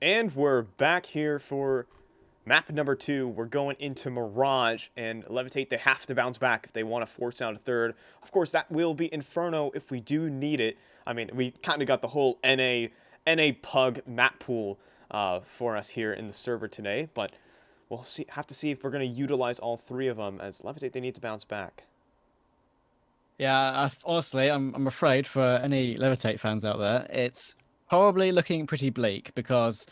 And we're back here for map number 2. We're going into Mirage, and Levitate, they have to bounce back if they want to force out a third. Of course, that will be Inferno if we do need it. I mean, we kind of got the whole NA Pug map pool for us here in the server today, but we'll have to see if we're going to utilize all 3 of them, as Levitate, they need to bounce back. Yeah, honestly, I'm afraid for any Levitate fans out there, it's probably looking pretty bleak because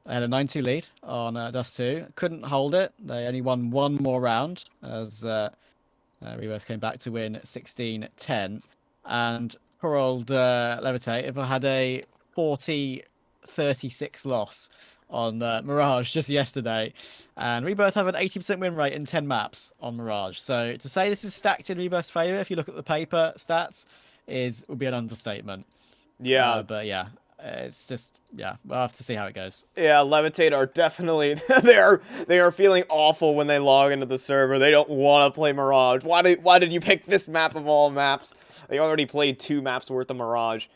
they had a 9-2 lead on Dust 2. Couldn't hold it. They only won one more round as Rebirth came back to win 16-10. And poor old Levitate have had a 40-36 loss on Mirage just yesterday, and Rebirth have an 80% win rate in 10 maps on Mirage. So to say this is stacked in Rebirth's favor, if you look at the paper stats, would be an understatement. Yeah. But yeah, it's just we'll have to see how it goes. Yeah, Levitate are definitely they are feeling awful when they log into the server. They don't want to play Mirage. Why did you pick this map of all maps? They already played 2 maps worth of Mirage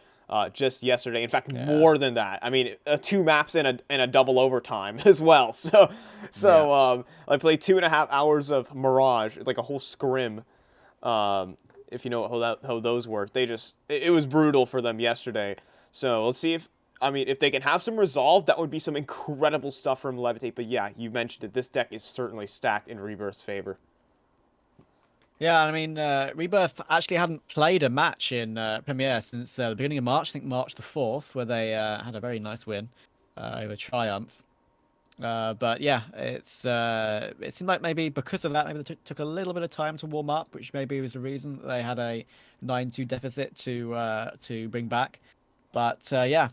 just yesterday. In fact, more than that. I mean, 2 maps in a double overtime as well. So I played 2.5 hours of Mirage. It's like a whole scrim. If you know how those work, it was brutal for them yesterday. So let's see if they can have some resolve. That would be some incredible stuff from Levitate. But yeah, you mentioned it. This deck is certainly stacked in Rebirth's favor. Yeah, I mean, Rebirth actually hadn't played a match in Premiere since the beginning of March. I think March the 4th, where they had a very nice win over Triumph. But yeah, it seemed like maybe because of that, maybe they took a little bit of time to warm up, which maybe was the reason that they had a 9-2 deficit to bring back. But I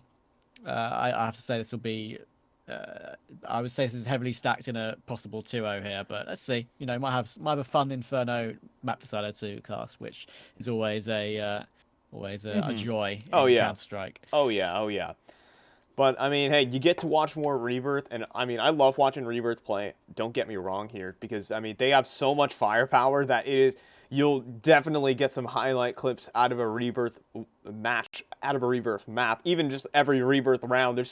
have to say this will be. I would say this is heavily stacked in a possible 2-0 here, but let's see. You know, might have a fun Inferno map decider to cast, which is always a joy in Counter-Strike. Oh yeah. But I mean, hey, you get to watch more Rebirth, and I mean, I love watching Rebirth play. Don't get me wrong here, because I mean, they have so much firepower that you'll definitely get some highlight clips out of a Rebirth match, out of a Rebirth map. Even just every Rebirth round, there's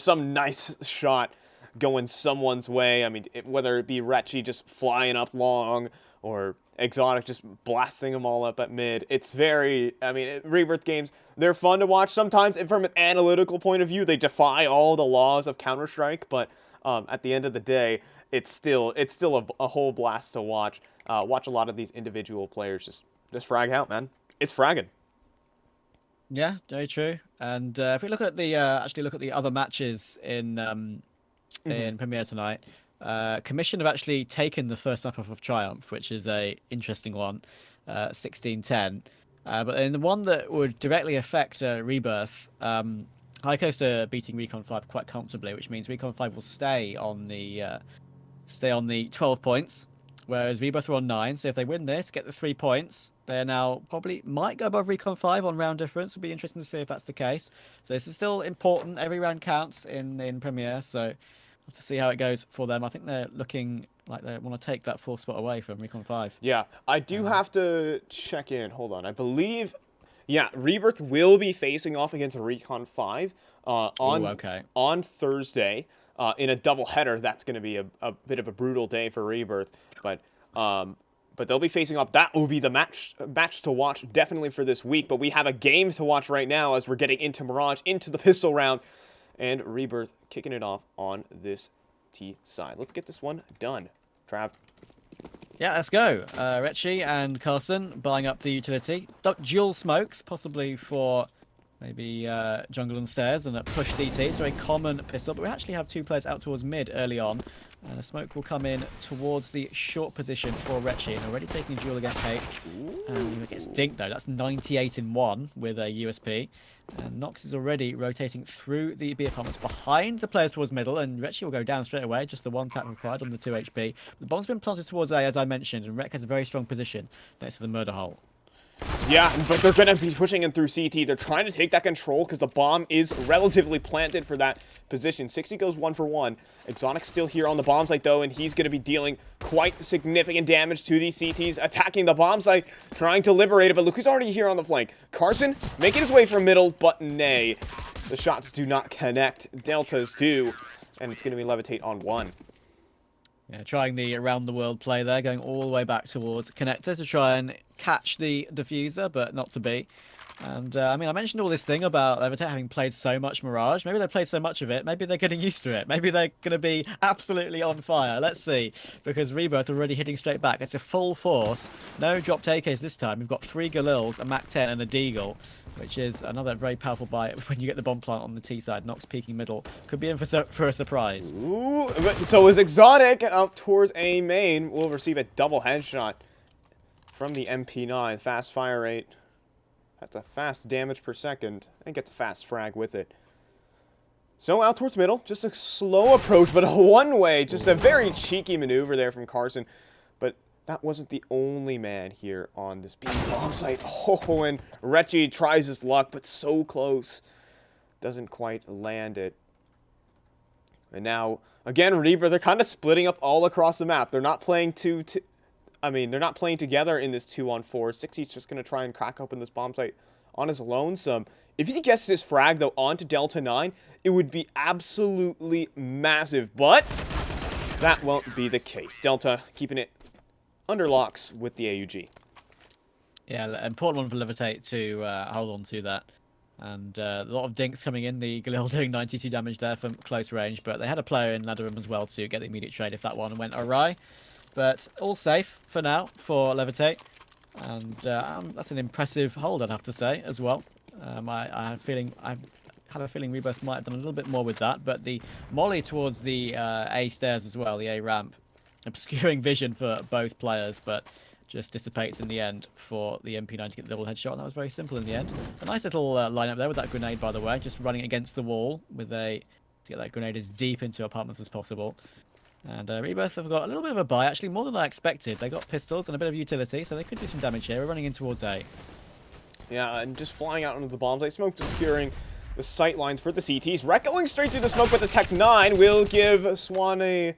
some nice shot going someone's way. I mean, whether it be Retchy just flying up long or Exotic just blasting them all up at mid. It's Rebirth games, they're fun to watch sometimes, and from an analytical point of view, they defy all the laws of Counter-Strike, but at the end of the day, it's still a whole blast to watch. Watch a lot of these individual players just frag out, man. It's fragging. Yeah, very true. And if we look at the other matches in Premiere tonight, Commission have actually taken the first map off of Triumph, which is a interesting one, 16-10. But in the one that would directly affect Rebirth, High Coast are beating Recon 5 quite comfortably, which means Recon 5 will stay on the 12 points, whereas Rebirth are on 9. So if they win this, get the 3 points, they now probably might go above Recon 5 on round difference. It'll be interesting to see if that's the case. So this is still important. Every round counts in Premiere. So we'll have to see how it goes for them. I think they're looking like they want to take that 4th spot away from Recon 5. Yeah, I do have to check in. Hold on. I believe, Rebirth will be facing off against Recon 5 on Thursday in a doubleheader. That's going to be a bit of a brutal day for Rebirth, but they'll be facing off. That will be the match to watch definitely for this week. But we have a game to watch right now as we're getting into Mirage, into the pistol round, and Rebirth kicking it off on this T side. Let's get this one done. Trav. Yeah, let's go. Retchy and Carson buying up the utility. Dual smokes, possibly for maybe jungle and stairs, and a push DT. It's a very common pistol, but we actually have 2 players out towards mid early on. And a smoke will come in towards the short position for Retchy, and already taking a duel against H. And he gets dinked though. That's 98 in 1 with a USP. And Nox is already rotating through the B apartments behind the players towards middle, and Retchy will go down straight away. Just the 1 tap required on the 2 HP. The bomb's been planted towards A, as I mentioned, and Rek has a very strong position next to the murder hole. Yeah, but they're going to be pushing him through CT. They're trying to take that control because the bomb is relatively planted for that position. 60 goes 1 for 1. Exotic's still here on the bomb site, though, and he's going to be dealing quite significant damage to these CTs, attacking the bomb site, trying to liberate it, but look who's already here on the flank. Carson making his way from middle, but nay. The shots do not connect. Deltas do, and it's going to be Levitate on 1. Yeah, trying the around the world play there, going all the way back towards connector to try and catch the diffuser, but not to be. And I mean, I mentioned all this thing about Levitate having played so much Mirage. Maybe they played so much of it. Maybe they're getting used to it. Maybe they're going to be absolutely on fire. Let's see, because Rebirth are already hitting straight back. It's a full force. No drop AKs this time. We've got 3 Galils, a Mac 10, and a Deagle, which is another very powerful buy when you get the bomb plant on the T side. Nox peeking middle. Could be in for a surprise. Ooh, so is Exotic out towards A main. Will receive a double headshot from the MP9. Fast fire rate. That's a fast damage per second. And gets a fast frag with it. So out towards middle. Just a slow approach, but a one-way. Just a very cheeky maneuver there from Carson. But that wasn't the only man here on this bomb site. Oh, and Rechi tries his luck, but so close. Doesn't quite land it. And now, again, Rebirth, they're kind of splitting up all across the map. They're not playing they're not playing together in this 2-on-4. 60's just going to try and crack open this bomb site on his lonesome. If he gets this frag, though, onto Delta 9, it would be absolutely massive. But that won't be the case. Delta keeping it under locks with the AUG. Yeah, important one for Levitate to hold on to that. And a lot of dinks coming in. The Galil doing 92 damage there from close range. But they had a player in ladder room as well to get the immediate trade if that one went awry. But all safe for now for Levitate. And that's an impressive hold, I'd have to say, as well. I had a feeling Rebirth might have done a little bit more with that. But the molly towards the A stairs as well, the A ramp, obscuring vision for both players, but just dissipates in the end for the MP9 to get the double headshot. And that was very simple in the end. A nice little lineup there with that grenade, by the way, just running against the wall with to get that grenade as deep into apartments as possible. And Rebirth have got a little bit of a buy, actually, more than I expected. They got pistols and a bit of utility, so they could do some damage here. We're running in towards A. Yeah, and just flying out into the bomb site. Smoke obscuring the sight lines for the CTs. Rek going straight through the smoke with the Tech 9 will give Swan a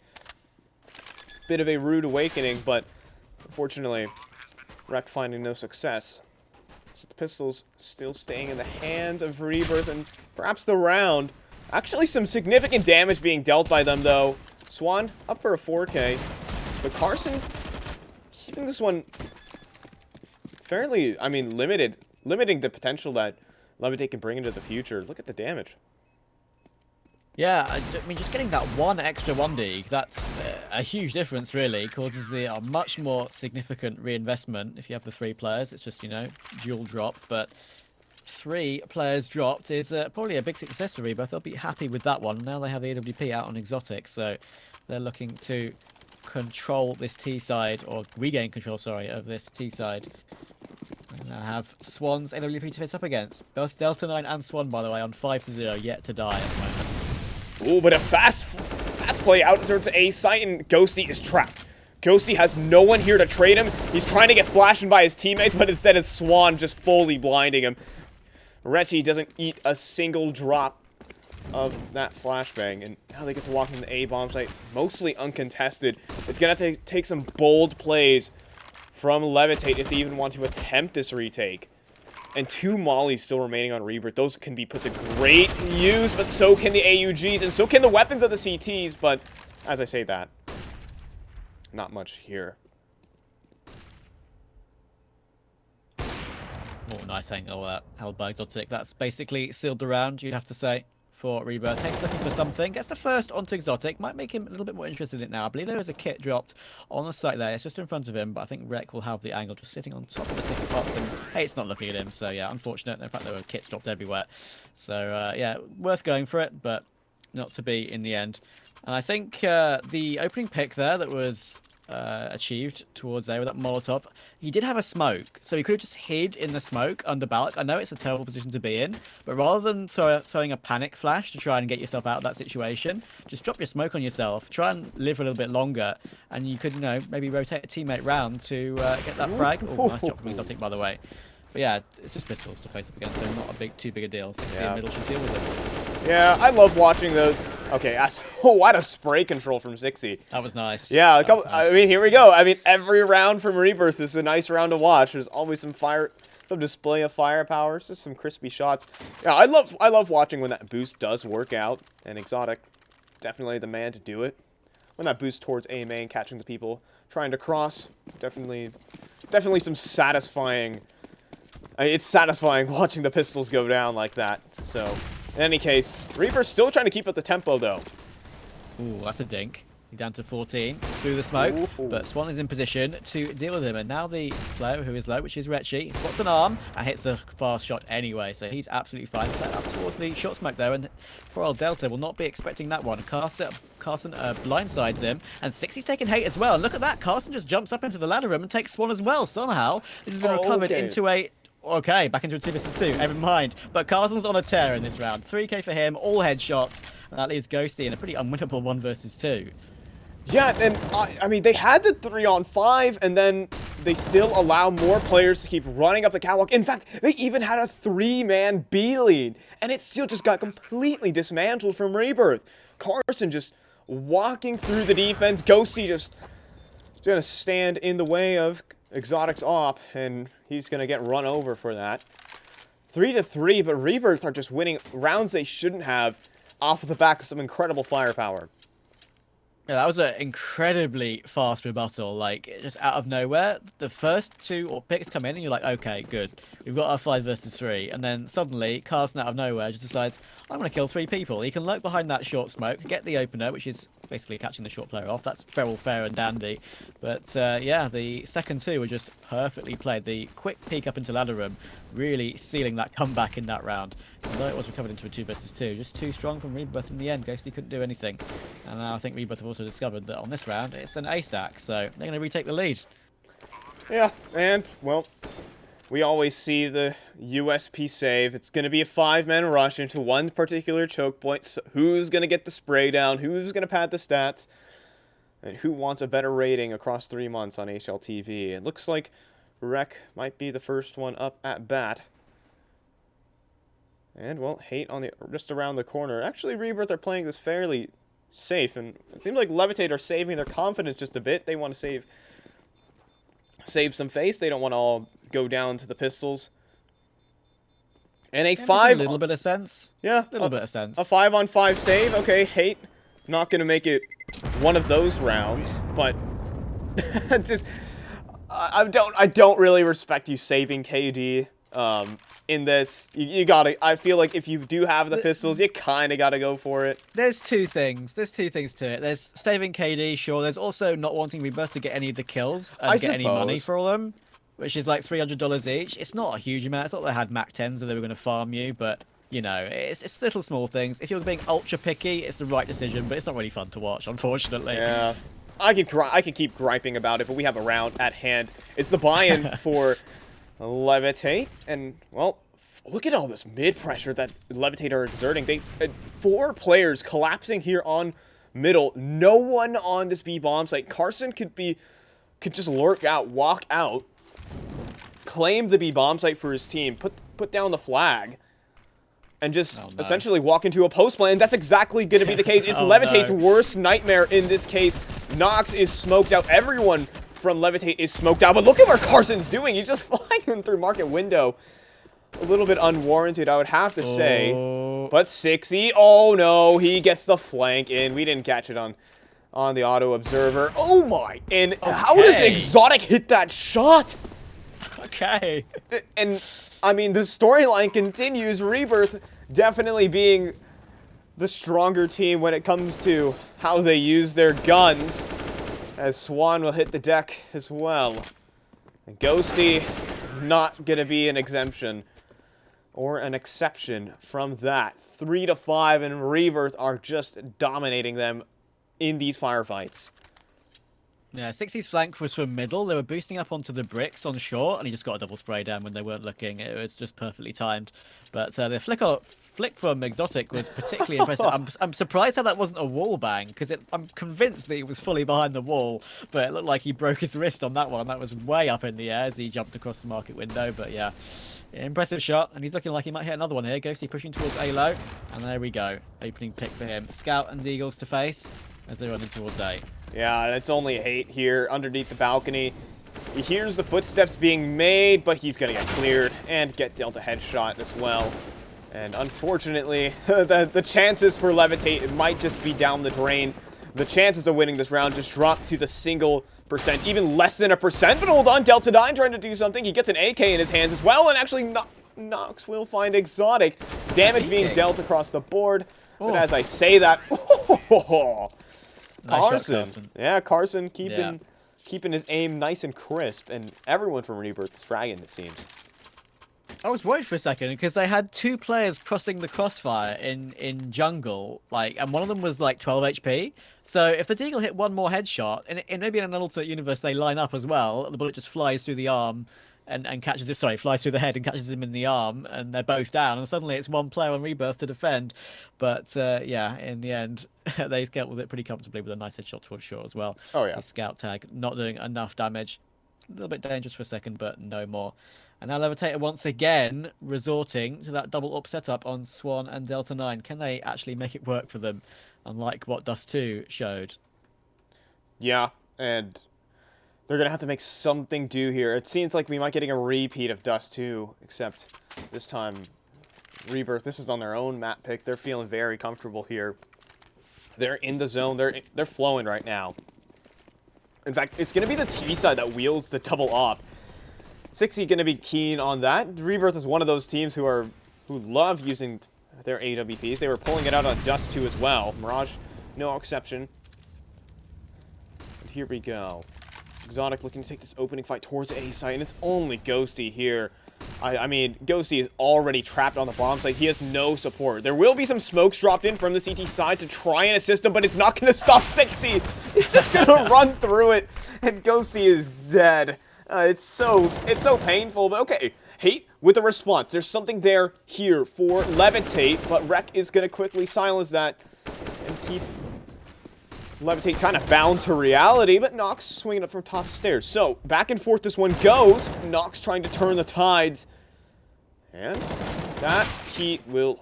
bit of a rude awakening, but unfortunately, Rek finding no success. So the pistols still staying in the hands of Rebirth, and perhaps the round. Actually, some significant damage being dealt by them, though. Swan up for a 4K, but Carson keeping this one fairly, limiting the potential that Levitate can bring into the future. Look at the damage. Yeah, I mean, just getting that one extra 1D, that's a huge difference, really. Causes a much more significant reinvestment if you have the 3 players. It's just, dual drop, but 3 players dropped is probably a big success for Rebirth. They'll be happy with that one. Now they have the AWP out on Exotic, so they're looking to control this T side, or regain control, sorry, of this T side. And now have Swan's AWP to face up against. Both Delta 9 and Swan, by the way, on 5-0, yet to die at the moment. Ooh, but a fast play out towards A site, and Ghosty is trapped. Ghosty has no one here to trade him. He's trying to get flashed by his teammates, but instead it's Swan just fully blinding him. Rechi doesn't eat a single drop of that flashbang, and now they get to walk in the A bomb site, mostly uncontested. It's gonna have to take some bold plays from Levitate if they even want to attempt this retake. And 2 mollies still remaining on Rebirth. Those can be put to great use, but so can the AUGs, and so can the weapons of the CTs, but as I say that, not much here. Oh, nice angle held by Exotic. That's basically sealed the round, you'd have to say, for Rebirth. Hate's looking for something. Gets the first onto Exotic. Might make him a little bit more interested in it now. I believe there is a kit dropped on the site there. It's just in front of him, but I think Rek will have the angle just sitting on top of the ticket box. And Hate's not looking at him, so yeah, unfortunate. In fact, there were kits dropped everywhere. So yeah, worth going for it, but not to be in the end. And I think the opening pick there that was achieved towards there with that Molotov, he did have a smoke, so he could have just hid in the smoke under Balak. I know it's a terrible position to be in, but rather than throwing a panic flash to try and get yourself out of that situation, just drop your smoke on yourself, try and live a little bit longer, and you could, maybe rotate a teammate round to get that frag. Oh, nice drop from Exotic, by the way. But yeah, it's just pistols to face up against, so not too big a deal. 60 Yeah. in middle should deal with them. Yeah, I love watching those. Okay, oh, what a spray control from 60. That was nice. Yeah, That was nice. I mean, here we go. I mean, every round from Rebirth is a nice round to watch. There's always some display of firepower, just some crispy shots. Yeah, I love watching when that boost does work out, and Exotic, definitely the man to do it. When that boost towards A main, catching the people, trying to cross, definitely some satisfying. It's satisfying watching the pistols go down like that. So, in any case, Reaper's still trying to keep up the tempo, though. Ooh, that's a dink. He's down to 14 through the smoke, Ooh. but Swan is in position to deal with him. And now the player who is low, which is Retchi, spots an arm and hits the fast shot anyway. So he's absolutely fine. Set up towards the short smoke though, and poor old Delta will not be expecting that one. Carson blindsides him, and 60's taking hate as well. And look at that, Carson just jumps up into the ladder room and takes Swan as well. Somehow this has been recovered into a. Okay, back into a 2 vs 2, never mind. But Carson's on a tear in this round. 3k for him, all headshots. And that leaves Ghosty in a pretty unwinnable 1 vs 2. Yeah, and I mean, they had the 3-on-5, and then they still allow more players to keep running up the catwalk. In fact, they even had a 3-man B lead, and it still just got completely dismantled from Rebirth. Carson just walking through the defense. Ghosty just going to stand in the way of Exotic's op, and he's going to get run over for that. 3-3, but Rebirth are just winning rounds they shouldn't have off of the back of some incredible firepower. Yeah, that was an incredibly fast rebuttal, like, just out of nowhere. The first 2 picks come in and you're like, okay, good. We've got our 5 vs 3. And then suddenly, Carson out of nowhere just decides, I'm going to kill 3 people. He can lurk behind that short smoke, get the opener, which is basically catching the short player off. That's very fair and dandy. But yeah, the second 2 were just perfectly played. The quick peek up into ladder room, really sealing that comeback in that round. Although it was recovered into a 2 vs 2, just too strong from Rebirth in the end. Ghosty couldn't do anything. And now I think Rebirth have also discovered that on this round, it's an A stack, so they're going to retake the lead. Yeah, and, well, we always see the USP save. It's going to be a 5-man rush into one particular choke point. So who's going to get the spray down? Who's going to pad the stats? And who wants a better rating across 3 months on HLTV? It looks like Rec might be the first one up at bat. And, well, Hate on just around the corner. Actually, Rebirth are playing this fairly safe, and it seems like Levitate are saving their confidence just a bit. They want to save some face. They don't want to all go down to the pistols. And a 5... A little bit of sense. Yeah. A little bit of sense. A 5-on-5 save. Okay, Hate not going to make it one of those rounds, but just I don't really respect you saving KD in this. You gotta. I feel like if you do have the pistols, you kind of gotta go for it. There's 2 things. There's 2 things to it. There's saving KD, sure. There's also not wanting Rebirth to get any of the kills and get any money for them, which is like $300 each. It's not a huge amount. It's not they had Mac 10s that they were going to farm you, but you know, it's little small things. If you're being ultra picky, it's the right decision, but it's not really fun to watch, unfortunately. Yeah. I could keep griping about it, but we have a round at hand. It's the buy-in for Levitate, and, well, look at all this mid-pressure that Levitate are exerting. They 4 players collapsing here on middle. No one on this B-bomb site. Carson could just lurk out, walk out, claim the B-bomb site for his team, put down the flag, and just essentially walk into a post plan. That's exactly going to be the case. It's Levitate's worst nightmare in this case. Nox is smoked out. Everyone from Levitate is smoked out. But look at what Carson's doing. He's just flying in through market window. A little bit unwarranted, I would have to say. But 60, oh no, he gets the flank in. We didn't catch it on the auto observer. Oh my, and how does Exotic hit that shot? Okay. And, I mean, the storyline continues. Rebirth definitely being the stronger team when it comes to how they use their guns, as Swan will hit the deck as well. And Ghosty not going to be an exemption or an exception from that. 3-5, and Rebirth are just dominating them in these firefights. Yeah, 60's flank was from middle. They were boosting up onto the bricks on short, and he just got a double spray down when they weren't looking. It was just perfectly timed. But the flick from Exotic was particularly impressive. I'm surprised how that wasn't a wall bang, because I'm convinced that he was fully behind the wall, but it looked like he broke his wrist on that one. That was way up in the air as he jumped across the market window. But yeah, impressive shot, and he's looking like he might hit another one here. Ghosty pushing towards A-low, and there we go. Opening pick for him. Scout and Eagles to face as they run in towards A. Yeah, and it's only hate here underneath the balcony. He hears the footsteps being made, but he's going to get cleared and get dealt a headshot as well. And unfortunately, the chances for Levitate might just be down the drain. The chances of winning this round just dropped to the single percent, even less than a percent. But hold on, Delta 9 trying to do something. He gets an AK in his hands as well, and actually Nox will find Exotic. Damage being dealt across the board. But as I say that... Nice shot, Carson. Yeah, Carson keeping his aim nice and crisp, and everyone from Rebirth is fragging, it seems. I was worried for a second because they had two players crossing the crossfire in jungle, and one of them was like 12 HP. So if the Deagle hit one more headshot, and maybe in an alternate universe they line up as well, the bullet just flies through the arm and catches him. Sorry, flies through the head and catches him in the arm, and they're both down. And suddenly it's one player on Rebirth to defend. But yeah, in the end, they dealt with it pretty comfortably with a nice headshot towards shore as well. Oh yeah, the scout tag not doing enough damage. A little bit dangerous for a second, but no more. And now Levitator once again resorting to that double up setup on Swan and Delta 9. Can they actually make it work for them, unlike what Dust 2 showed? Yeah, and they're going to have to make something do here. It seems like we might getting a repeat of Dust 2, except this time Rebirth, this is on their own map pick. They're feeling very comfortable here. They're in the zone. They're flowing right now. In fact, it's going to be the T side that wields the double op. 60 going to be keen on that. Rebirth is one of those teams who love using their AWPs. They were pulling it out on Dust 2 as well. Mirage, no exception. And here we go. Exotic looking to take this opening fight towards A site, and it's only Ghosty here. I mean, Ghosty is already trapped on the bomb site. He has no support. There will be some smokes dropped in from the CT side to try and assist him, but it's not going to stop 60. He's just going to run through it, and Ghosty is dead. It's so painful, but okay. Hate with a response. There's something there here for Levitate, but Rek is going to quickly silence that and keep Levitate kind of bound to reality, but Nox swinging up from top stairs. So, back and forth this one goes. Nox trying to turn the tides. And that he will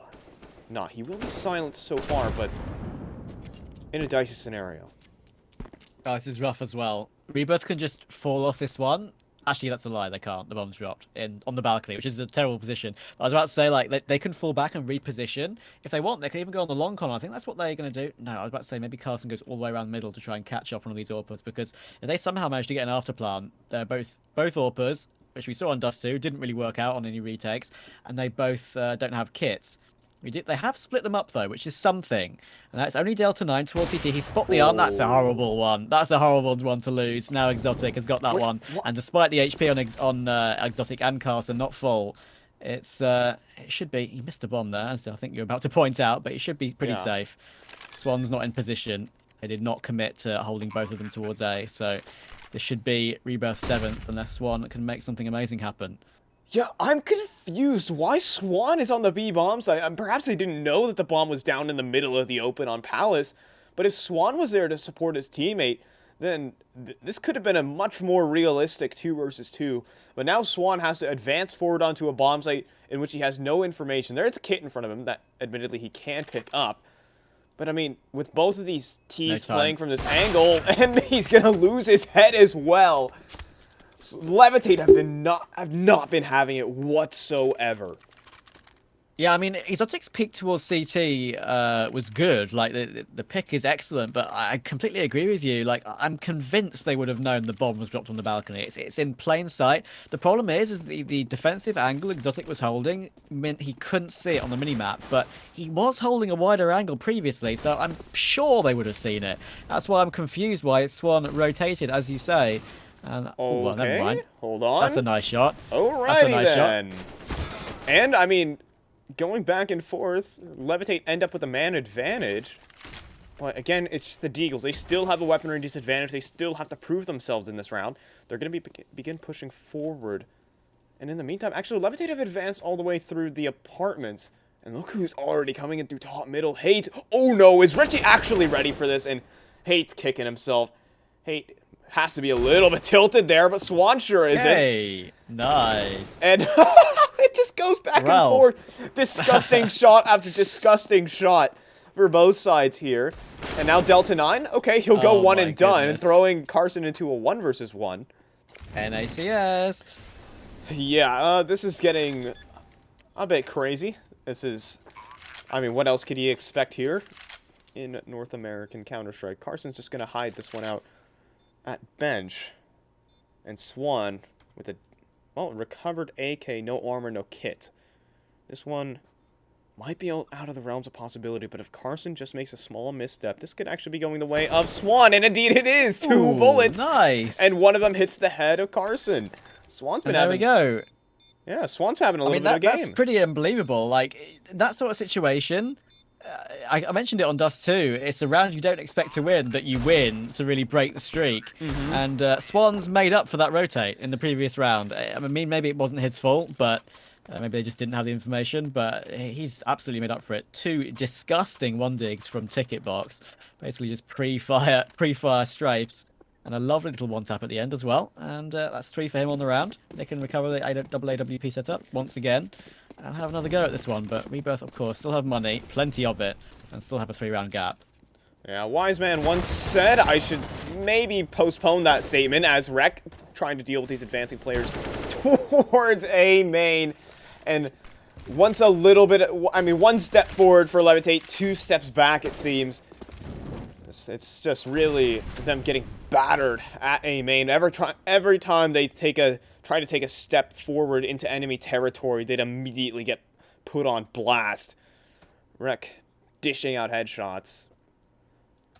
not. He will be silenced so far, but in a dicey scenario. Oh, this is rough as well. Rebirth can just fall off this one. Actually, that's a lie. They can't. The bomb's dropped on the balcony, which is a terrible position. But I was about to say, like, they can fall back and reposition. If they want, they can even go on the long con. I think that's what they're going to do. No, I was about to say maybe Carson goes all the way around the middle to try and catch up on all these AWPers, because if they somehow manage to get an afterplant, they're both AWPers, which we saw on Dust 2, didn't really work out on any retakes, and they both don't have kits. They have split them up, though, which is something. And that's only Delta 9 towards CT. He spot the arm. That's a horrible one. That's a horrible one to lose. Now Exotic has got that one. And despite the HP on Exotic and Carson not full, it should be... He missed a bomb there, as I think you're about to point out, but it should be pretty safe. Swan's not in position. They did not commit to holding both of them towards A. So this should be Rebirth 7th, unless Swan can make something amazing happen. Yeah, I'm confused. Why Swan is on the B bomb site? Perhaps they didn't know that the bomb was down in the middle of the open on Palace. But if Swan was there to support his teammate, then this could have been a much more realistic 2 versus 2. But now Swan has to advance forward onto a bomb site in which he has no information. There is a kit in front of him that, admittedly, he can pick up. But, I mean, with both of these Ts playing from this angle, and he's going to lose his head as well. Levitate have not been having it whatsoever. Yeah, I mean, Exotic's pick towards CT was good. Like, the pick is excellent, but I completely agree with you. Like, I'm convinced they would have known the bomb was dropped on the balcony. It's in plain sight. The problem is the defensive angle Exotic was holding meant he couldn't see it on the minimap, but he was holding a wider angle previously, so I'm sure they would have seen it. That's why I'm confused why Swan rotated, as you say. And, oh, well, never mind. Hold on. That's a nice shot. Alrighty That's a nice then. shot. And, I mean, going back and forth, Levitate end up with a man advantage. But again, it's just the Deagles. They still have a weaponry disadvantage. They still have to prove themselves in this round. They're going to begin pushing forward. And in the meantime, actually, Levitate have advanced all the way through the apartments. And look who's already coming in through top middle. Hate. Oh no, is Richie actually ready for this? And Hate's kicking himself. Hate has to be a little bit tilted there, but Swan sure isn't. Hey, nice. And it just goes back and forth. Disgusting shot after disgusting shot for both sides here. And now Delta 9. Okay, he'll go one and done, and throwing Carson into a 1 versus 1. NACS. Yeah, this is getting a bit crazy. This is, I mean, what else could you expect here in North American Counter-Strike? Carson's just going to hide this one out at bench. And Swan with a, well, recovered AK, no armor, no kit. This one might be out of the realms of possibility, but if Carson just makes a small misstep, this could actually be going the way of Swan, and indeed it is! 2 bullets! Nice! And one of them hits the head of Carson. Swan's been having... There we go. Yeah, Swan's having a little bit of a game. That's pretty unbelievable. Like, that sort of situation, I mentioned it on Dust 2, it's a round you don't expect to win, but you win to really break the streak. And Swan's made up for that rotate in the previous round. I mean, maybe it wasn't his fault, but... maybe they just didn't have the information, but he's absolutely made up for it. 2 disgusting 1-digs from Ticket Box. Basically just pre-fire strafes. And a lovely little 1-tap at the end as well. And that's 3 for him on the round. They can recover the double AWP setup once again. And have another go at this one. But Rebirth, of course, still have money. Plenty of it. And still have a 3-round gap. Yeah, Wise Man once said I should maybe postpone that statement as Rec trying to deal with these advancing players towards A main. And once a little bit, I mean, 1 step forward for Levitate, 2 steps back, it seems. It's just really them getting battered at A main. Every time they try to take a step forward into enemy territory, they'd immediately get put on blast. Rec dishing out headshots.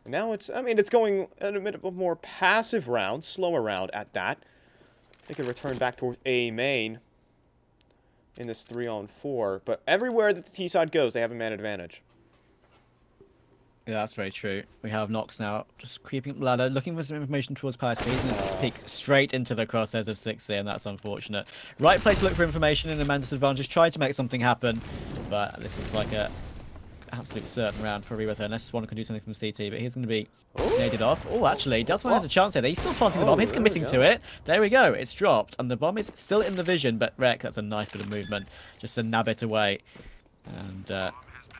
Now it's going a bit of a more passive round, slower round at that. They could return back towards A main in this 3-on-4, but everywhere that the T side goes, they have a man advantage. Yeah, that's very true. We have Nox now just creeping up the ladder, looking for some information towards Palace. He's going to peek straight into the crosshairs of 6C, and that's unfortunate. Right place to look for information in a man disadvantage. Tried to make something happen, but this is like a absolute certain round for Rebirth, unless Swan can do something from CT, but he's going to be naded off. Oh, actually, Delta has a chance here. He's still planting the bomb. He's committing to it. There we go. It's dropped, and the bomb is still in the vision, but Rec, that's a nice bit of movement, just to nab it away. And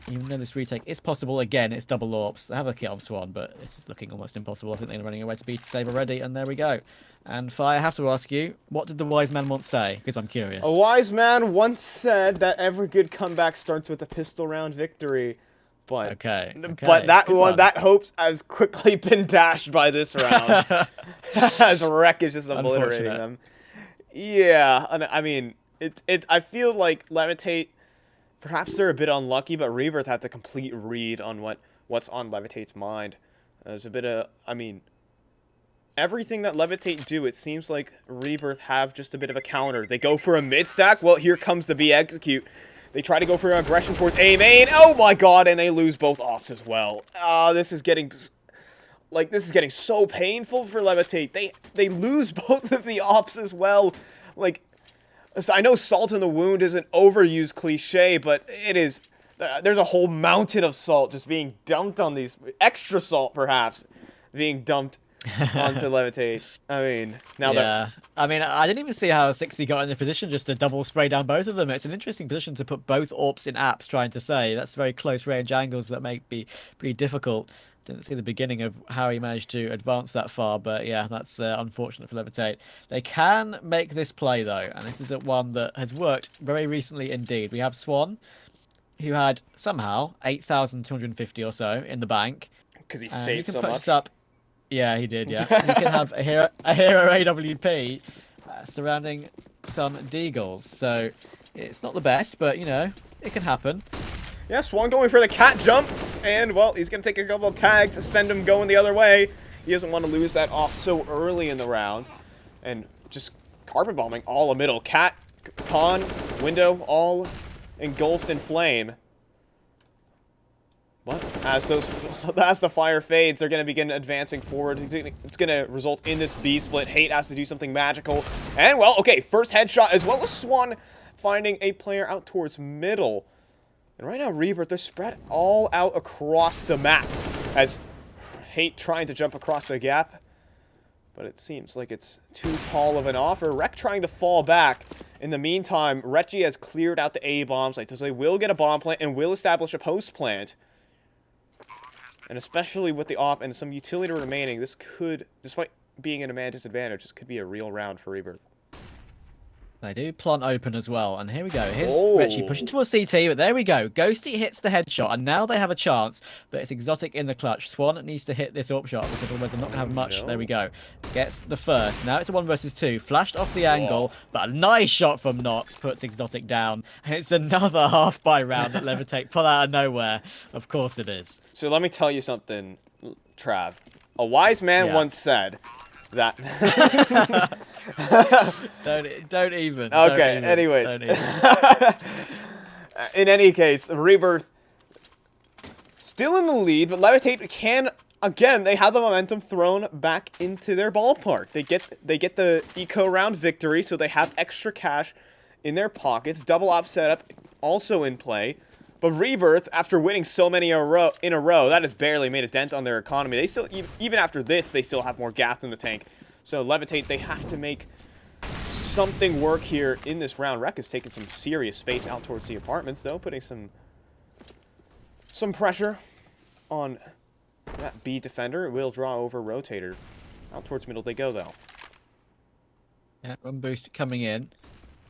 even though this retake is possible, again, it's double AWPs. They have a kit on Swan, but this is looking almost impossible. I think they're running away to B to save already, and there we go. And Fi, I have to ask you, what did the wise man once say? Because I'm curious. A wise man once said that every good comeback starts with a pistol round victory. But that hope has quickly been dashed by this round, as Rec is just obliterating them. Yeah, I mean, I feel like Levitate, perhaps they're a bit unlucky, but Rebirth had the complete read on what's on Levitate's mind. There's a bit of, I mean, everything that Levitate do, it seems like Rebirth have just a bit of a counter. They go for a mid stack. Well, here comes the B execute. They try to go for an aggression towards A main. Oh my god, and they lose both ops as well. This is getting so painful for Levitate. They lose both of the ops as well. Like, I know salt in the wound is an overused cliche, but it is. There's a whole mountain of salt just being dumped on these, extra salt perhaps, being dumped onto Levitate. I mean, now that... I mean, I didn't even see how 60 got in the position just to double spray down both of them. It's an interesting position to put both AWPs in apps, trying to say. That's very close range angles that may be pretty difficult. Didn't see the beginning of how he managed to advance that far, but yeah, that's unfortunate for Levitate. They can make this play, though, and this is one that has worked very recently indeed. We have Swan, who had somehow 8,250 or so in the bank. Because he saved so much. Yeah, he did, yeah. You can have a hero AWP surrounding some Deagles. So it's not the best, but, you know, it can happen. Yeah, Swan going for the cat jump. And, well, he's going to take a couple of tags to send him going the other way. He doesn't want to lose that off so early in the round. And just carpet bombing all a middle. Cat, con, window, all engulfed in flame. But as the fire fades, they're going to begin advancing forward. It's going to result in this B split. Hate has to do something magical. And, well, okay, first headshot, as well as Swan finding a player out towards middle. And right now, Rebirth, they're spread all out across the map. As Hate trying to jump across the gap. But it seems like it's too tall of an offer. Rek trying to fall back. In the meantime, Reggie has cleared out the A-bombs. So they will get a bomb plant and will establish a post plant. And especially with the op and some utility remaining, this could, despite being in a man disadvantage, this could be a real round for Rebirth. They do plant open as well, and here we go. Here's Richie pushing towards CT, but there we go. Ghosty hits the headshot, and now they have a chance, but it's Exotic in the clutch. Swan needs to hit this AWP shot, because otherwise they're not going to have much. There we go. Gets the first. Now it's a 1 versus 2. Flashed off the angle, but a nice shot from Nox puts Exotic down. And it's another half-buy round that Levitate pull out of nowhere. Of course it is. So let me tell you something, Trav. A wise man once said that... don't even. Okay, anyways. In any case, Rebirth still in the lead, but Levitate can, again, they have the momentum thrown back into their ballpark. They get the eco round victory, so they have extra cash in their pockets. Double op setup also in play. But Rebirth, after winning so many in a row, that has barely made a dent on their economy. They still, even after this, they still have more gas in the tank. So Levitate, they have to make something work here in this round. Rek has taken some serious space out towards the apartments, though, putting some pressure on that B defender. It will draw over Rotator. Out towards middle they go, though. Yeah, run boost coming in.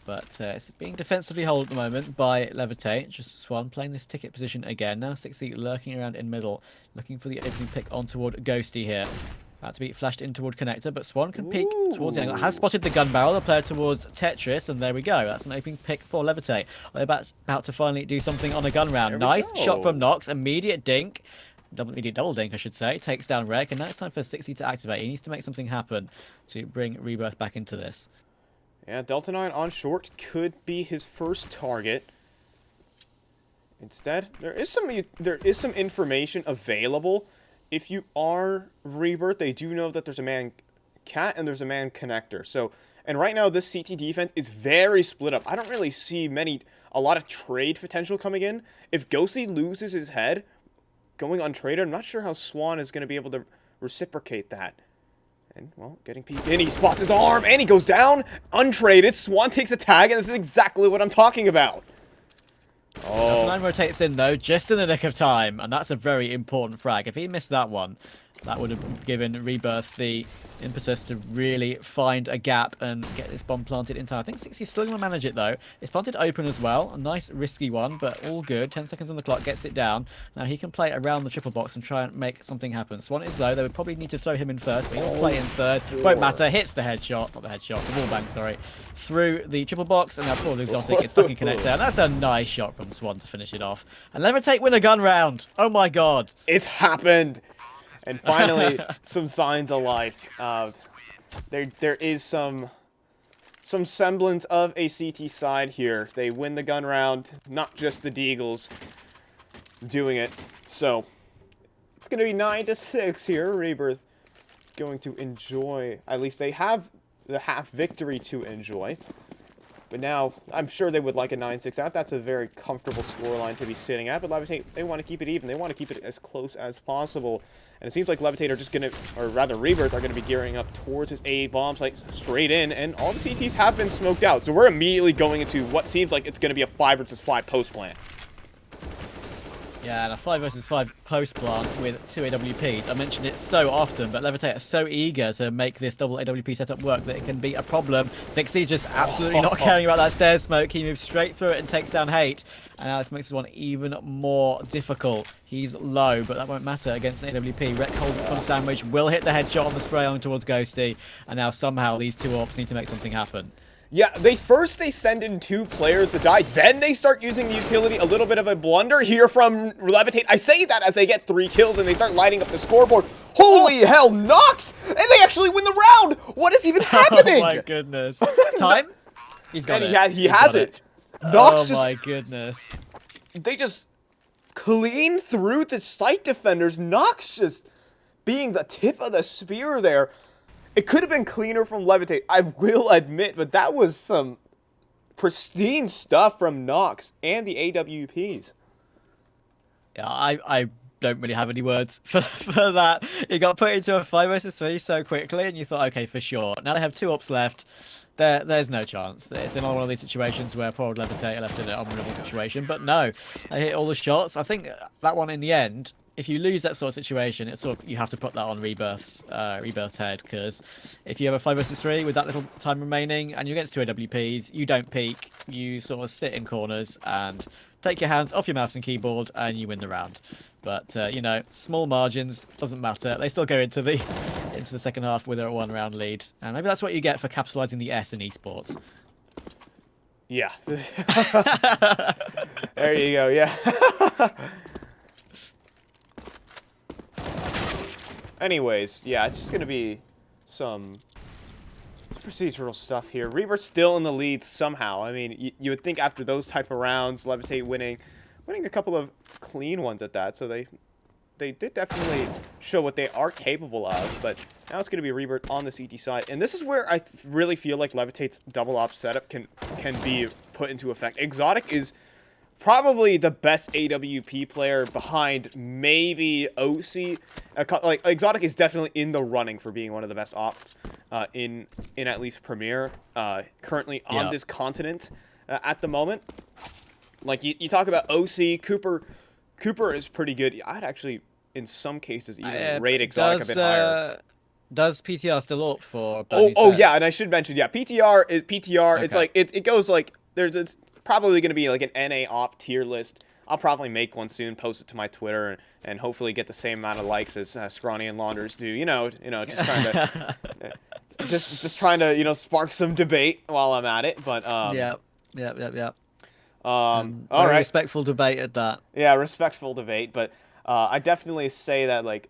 But it's being defensively held at the moment by Levitate. Just Swan playing this ticket position again. Now 60 lurking around in middle, looking for the opening pick on toward Ghosty here. About to be flashed in toward connector, but Swan can peek towards the angle. Has spotted the gun barrel, the player towards Tetris, and there we go. That's an opening pick for Levitate. They're about to finally do something on a gun round. Nice shot from Nox, immediate dink. Immediate double dink, I should say. Takes down Rek, and now it's time for 60 to activate. He needs to make something happen to bring Rebirth back into this. Yeah, Delta 9 on short could be his first target. Instead, there is some information available. If you are Rebirth, they do know that there's a man cat and there's a man connector. So, and right now this CT defense is very split up. I don't really see a lot of trade potential coming in. If Ghosty loses his head going untraded, I'm not sure how Swan is going to be able to reciprocate that. And, well, getting peeked in, he spots his arm, and he goes down, untraded. Swan takes a tag, and this is exactly what I'm talking about. Oh. 9 rotates in, though, just in the nick of time, and that's a very important frag. If he missed that one, that would have given Rebirth the impetus to really find a gap and get this bomb planted in time. I think 60 is still going to manage it, though. It's planted open as well. A nice, risky one, but all good. 10 seconds on the clock, gets it down. Now he can play around the triple box and try and make something happen. Swan is low. They would probably need to throw him in first, but he'll play in third. Won't matter. Hits the headshot. Not the headshot, the wallbang, sorry. Through the triple box, and now poor Exotic gets stuck in connector. And that's a nice shot from Swan to finish it off. And Levitate win a gun round. Oh my god. It's happened. And finally, some signs of life. There is some semblance of a CT side here. They win the gun round, not just the Deagles doing it. So, it's going to be 9-6 here. Rebirth going to enjoy, at least they have the half victory to enjoy. But now, I'm sure they would like a 9-6 out. That's a very comfortable scoreline to be sitting at. But Levitate, they want to keep it even. They want to keep it as close as possible. And it seems like Levitate are just going to, or rather Rebirth are going to be gearing up towards his A bombs, like straight in. And all the CTs have been smoked out. So we're immediately going into what seems like it's going to be a 5 versus 5 post plant. Yeah, and a 5 versus 5 post plant with 2 AWPs. I mentioned it so often, but Levitate are so eager to make this double AWP setup work that it can be a problem. 60 just absolutely not caring about that stairs smoke. He moves straight through it and takes down Hate. And now this makes this one even more difficult. He's low, but that won't matter against an AWP. Rek holds it from Sandwich, will hit the headshot on the spray on towards Ghosty. And now somehow these two AWPs need to make something happen. Yeah, they send in 2 players to die, then they start using the utility. A little bit of a blunder here from Levitate. I say that as they get 3 kills and they start lighting up the scoreboard. Holy hell, Nox! And they actually win the round! What is even happening? Oh my goodness. Time? He's got and it. He has it. Nox oh my goodness. They just clean through the site defenders. Nox just being the tip of the spear there. It could have been cleaner from Levitate, I will admit, but that was some pristine stuff from Nox and the AWPs. Yeah, I don't really have any words for that. He got put into a 5 versus 3 so quickly, and you thought, okay, for sure. Now they have 2 ops left. There's no chance. It's another one of these situations where poor old Levitate are left in an unwinnable situation. But no, they hit all the shots. I think that one in the end, if you lose that sort of situation, it's sort of you have to put that on Rebirth's head, because if you have a 5 versus 3 with that little time remaining and you're against 2 AWPs, you don't peek, you sort of sit in corners and take your hands off your mouse and keyboard and you win the round. But you know, small margins, doesn't matter. They still go into the second half with a 1-round lead, and maybe that's what you get for capitalizing the S in esports. Yeah. There you go. Yeah. Anyways, yeah, it's just gonna be some procedural stuff here. Rebirth's still in the lead somehow. I mean, you would think after those type of rounds, Levitate winning a couple of clean ones at that, so they did definitely show what they are capable of. But now it's going to be Rebirth on the CT side, and this is where I really feel like Levitate's double op setup can be put into effect. Exotic is probably the best AWP player behind maybe OC. Like, Exotic is definitely in the running for being one of the best ops in at least Premier currently on this continent at the moment. Like, you talk about OC, Cooper is pretty good. I'd actually, in some cases, even rate Exotic a bit higher. Does PTR still up for? Oh yeah, and I should mention, yeah, PTR. Okay. It's like it goes like it's probably going to be like an NA op tier list. I'll probably make one soon, post it to my Twitter, and hopefully get the same amount of likes as Scrawny and Launders do. You know, just trying to just trying to spark some debate while I'm at it. But yeah. All very right. Respectful debate at that. Yeah, respectful debate, but I definitely say that, like,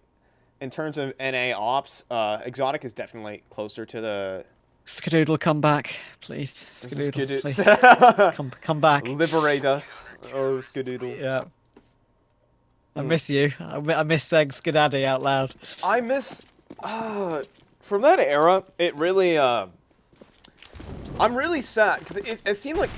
in terms of NA ops, Exotic is definitely closer to the... Skadoodle, come back, please. Skadoodle, please. come back. Liberate us, oh Skadoodle. Yeah. I miss you. I miss saying Skadaddy out loud. I miss... from that era, it really... I'm really sad, because it seemed like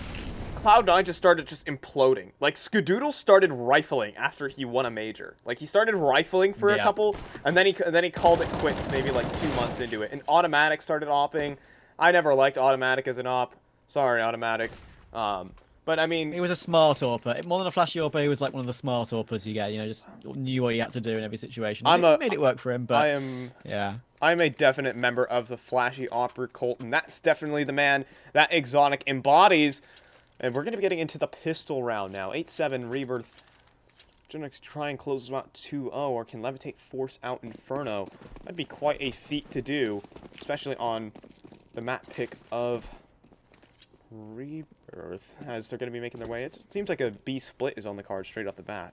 Cloud9 just started imploding. Like, Skadoodle started rifling after he won a major. Like, he started rifling for a couple, and then he called it quits maybe like 2 months into it. And Automatic started opping. I never liked Automatic as an op. Sorry, Automatic. But I mean, he was a smart AWPer. More than a flashy AWPer, he was like one of the smart AWPers you get. Just knew what you had to do in every situation. It made it work for him. But I'm a definite member of the flashy AWPer cult, and that's definitely the man that Exotic embodies. And we're going to be getting into the pistol round now. 8-7 Rebirth. Going to try and close them out 2-0, or can Levitate force out Inferno? That'd be quite a feat to do, especially on the map pick of Rebirth, as they're going to be making their way. It seems like a B split is on the card straight off the bat.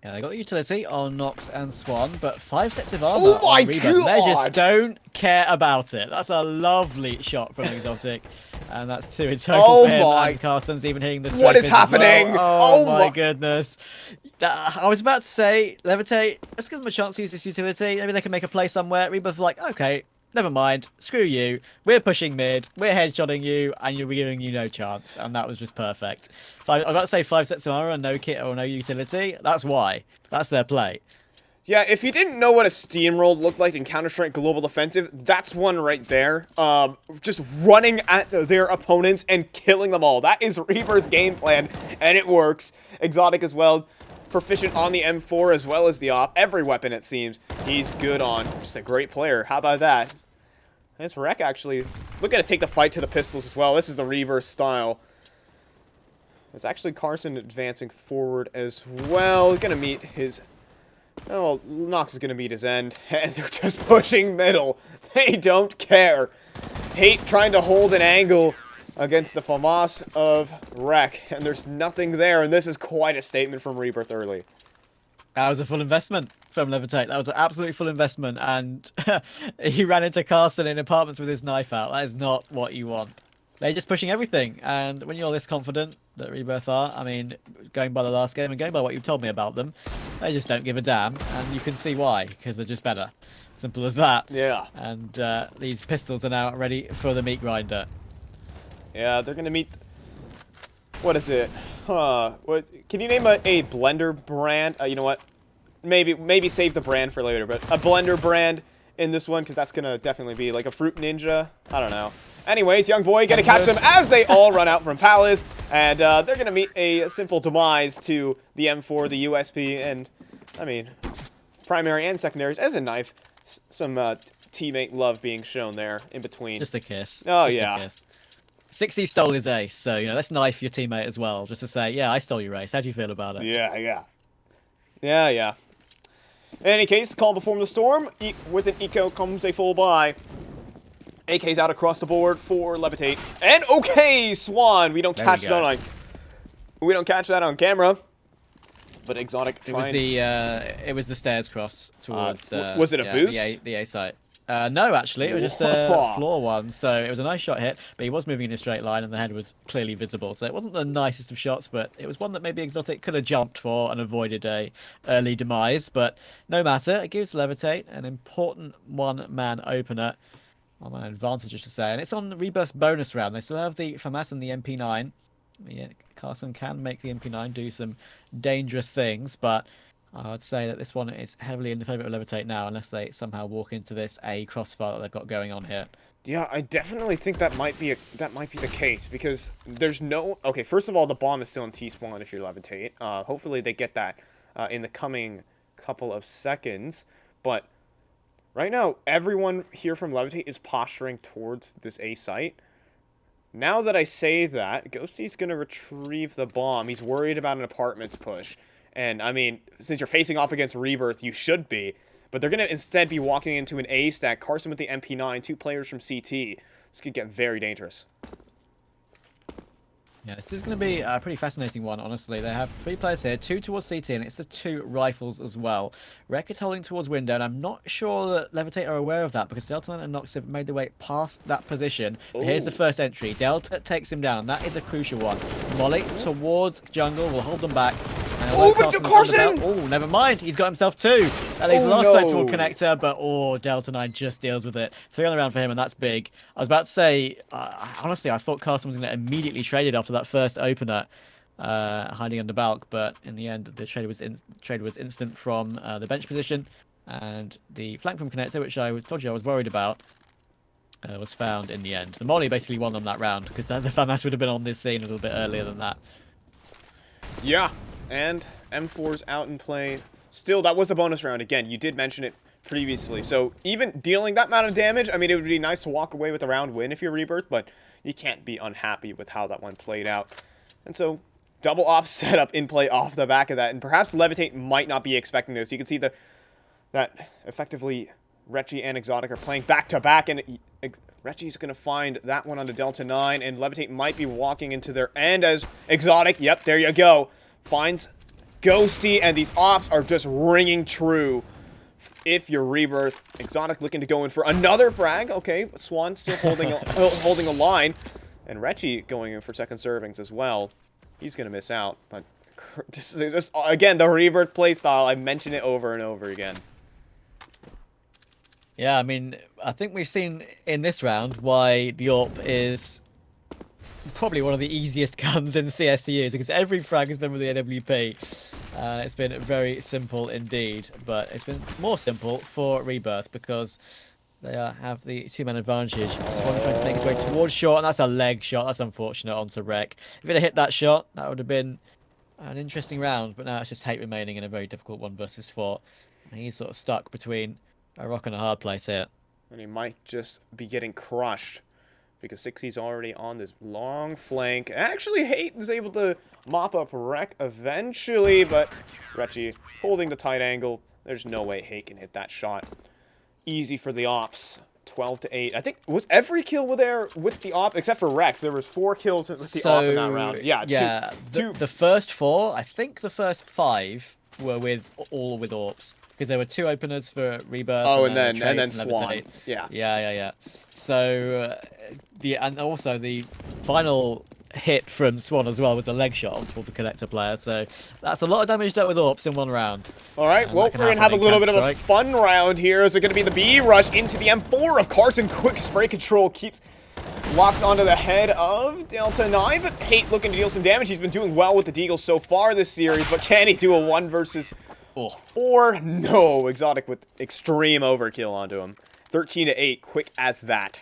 Yeah, they got the utility on Nox and Swan, but 5 sets of armor on Rebirth. They just don't care about it. That's a lovely shot from Exotic. And that's 2 in total for him. And Carson's even hitting the What is happening? Well. Oh my goodness. I was about to say, Levitate, let's give them a chance to use this utility. Maybe they can make a play somewhere. Rebirth like, okay, never mind. Screw you. We're pushing mid. We're headshotting you, and you're giving you no chance. And that was just perfect. I was about to say 5 sets of armor and no kit or no utility. That's why. That's their play. Yeah, if you didn't know what a steamroll looked like in Counter-Strike Global Offensive, that's one right there. Just running at their opponents and killing them all. That is Reaper's game plan, and it works. Exotic as well, proficient on the M4 as well as the AWP. Every weapon, it seems, he's good on. Just a great player. How about that? And it's Rek, actually, looking to take the fight to the pistols as well. This is the reverse style. It's actually Carson advancing forward as well. He's going to meet his... Oh, Nox is going to meet his end, and they're just pushing middle. They don't care. Hate trying to hold an angle against the FAMAS of Rek, and there's nothing there, and this is quite a statement from Rebirth early. That was a full investment from Levitate. That was an absolutely full investment, and he ran into Carson in apartments with his knife out. That is not what you want. They're just pushing everything, and when you're this confident that Rebirth are, I mean, going by the last game and going by what you've told me about them, they just don't give a damn, and you can see why, because they're just better. Simple as that. Yeah. And these pistols are now ready for the meat grinder. Yeah, they're gonna meet. What is it? What? Can you name a blender brand? You know what? Maybe save the brand for later, but a blender brand in this one, because that's gonna definitely be like a Fruit Ninja. I don't know. Anyways, young boy gonna catch them as they all run out from Palace, and they're gonna meet a simple demise to the M4, the USP, and I mean, primary and secondaries as a knife. Some teammate love being shown there in between. Just a kiss. Oh just yeah. A kiss. 60 stole his ace, so you know, let's knife your teammate as well, just to say, yeah, I stole your ace. How do you feel about it? Yeah. In any case, calm before the storm. With an eco comes a full buy. AK's out across the board for Levitate. And okay, Swan. We don't catch that on camera. But Exotic trying. It was the stairs cross towards. Was it a boost? The A site. No, actually, it was just a floor one. So it was a nice shot hit, but he was moving in a straight line, and the head was clearly visible. So it wasn't the nicest of shots, but it was one that maybe Exotic could have jumped for and avoided a early demise. But no matter, it gives Levitate an important one-man opener. One-man advantage, just to say, and it's on Rebirth's bonus round. They still have the FAMAS and the MP9. Yeah, Carson can make the MP9 do some dangerous things, but I would say that this one is heavily in the favour of Levitate now, unless they somehow walk into this A crossfire that they've got going on here. Yeah, I definitely think that might be the case, because there's no. Okay, first of all, the bomb is still in T-spawn if you're Levitate. Hopefully they get that in the coming couple of seconds, but right now everyone here from Levitate is posturing towards this A site. Now that I say that, Ghosty's going to retrieve the bomb. He's worried about an apartments push. And, I mean, since you're facing off against Rebirth, you should be. But they're going to instead be walking into an A stack. Carson with the MP9, 2 players from CT. This could get very dangerous. Yeah, this is going to be a pretty fascinating one, honestly. They have 3 players here, 2 towards CT, and it's the 2 rifles as well. Rek is holding towards window, and I'm not sure that Levitate are aware of that, because Delta and Nox have made their way past that position. But here's the first entry. Delta takes him down, and that is a crucial one. Molly towards jungle will hold them back. But Carson! Oh, never mind. He's got himself 2. That leaves the last player toward connector, but Delta 9 just deals with it. 3 on the round for him, and that's big. I was about to say, honestly, I thought Carson was going to immediately trade it after that first opener, hiding under bulk, but in the end, the trade was instant from the bench position, and the flank from connector, which I told you I was worried about, was found in the end. The Molly basically won them that round, because the FAMAS would have been on this scene a little bit earlier than that. Yeah. And M4's out in play. Still, that was the bonus round. Again, you did mention it previously. So even dealing that amount of damage, I mean, it would be nice to walk away with a round win if you're Rebirth, but you can't be unhappy with how that one played out. And so, double op setup in play off the back of that. And perhaps Levitate might not be expecting this. You can see that effectively Retchie and Exotic are playing back-to-back, and Retchie's going to find that one on the Delta 9, and Levitate might be walking into their end as Exotic, yep, there you go, finds Ghosty, and these ops are just ringing true. If you're Rebirth, Exotic looking to go in for another frag. Okay, Swan still holding holding a line, and Retchie going in for second servings as well. He's gonna miss out, but just again the Rebirth playstyle. I mention it over and over again. Yeah, I mean, I think we've seen in this round why the AWP is probably one of the easiest guns in CS to use, because every frag has been with the AWP. It's been very simple indeed, but it's been more simple for Rebirth because they have the 2-man advantage. Swan trying to make his way towards shot, and that's a leg shot. That's unfortunate onto Rek. If it had hit that shot, that would have been an interesting round, but now it's just hate remaining in a very difficult 1 versus 4. And he's sort of stuck between a rock and a hard place here. And he might just be getting crushed because 60's already on this long flank. Actually, Hate is able to mop up Rek eventually, but Retchie holding the tight angle. There's no way Hate can hit that shot. Easy for the ops. 12-8. I think, was every kill there with the op, except for Rex? There was 4 kills with the op in that round. Yeah, the first 4, I think the first 5 were all with AWPs because there were 2 openers for Rebirth. Oh, and then for Swan. Levitate. Yeah. Yeah. So and also the final hit from Swan as well was a leg shot onto the connector player. So that's a lot of damage dealt with AWPs in 1 round. All right, well, we're going to have a little bit of a fun round here. Is it going to be the B rush into the M4 of Carson? Quick spray control keeps locked onto the head of Delta 9, but Hate looking to deal some damage. He's been doing well with the Deagle so far this series, but can he do a 1 versus 4? No, Exotic with extreme overkill onto him. 13-8, quick as that.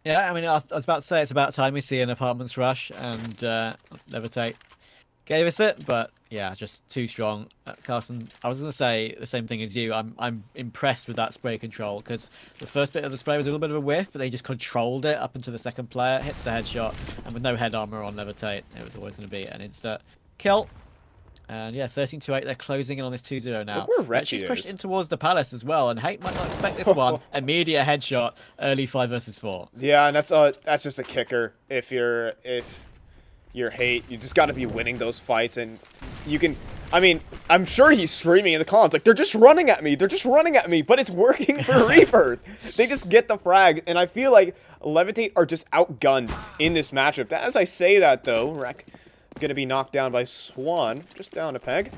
Yeah, I mean, I was about to say it's about time we see an Apartments rush, and Levitate gave us it, but yeah, just too strong. Carson, I was going to say the same thing as you. I'm impressed with that spray control, because the first bit of the spray was a little bit of a whiff, but they just controlled it up into the second player, hits the headshot, and with no head armor on Levitate, it was always going to be an insta kill. And yeah, 13-8, they're closing in on this 2-0 now. She's pushed in towards the Palace as well, and Hate might not expect this one. Immediate headshot, early 5 versus 4. Yeah, and that's just a kicker. If you're Hate, you just got to be winning those fights, and you can. I mean, I'm sure he's screaming in the comments like, "They're just running at me! They're just running at me!" But it's working for Rebirth. They just get the frag, and I feel like Levitate are just outgunned in this matchup. As I say that, though, Rek gonna be knocked down by Swan, just down a peg.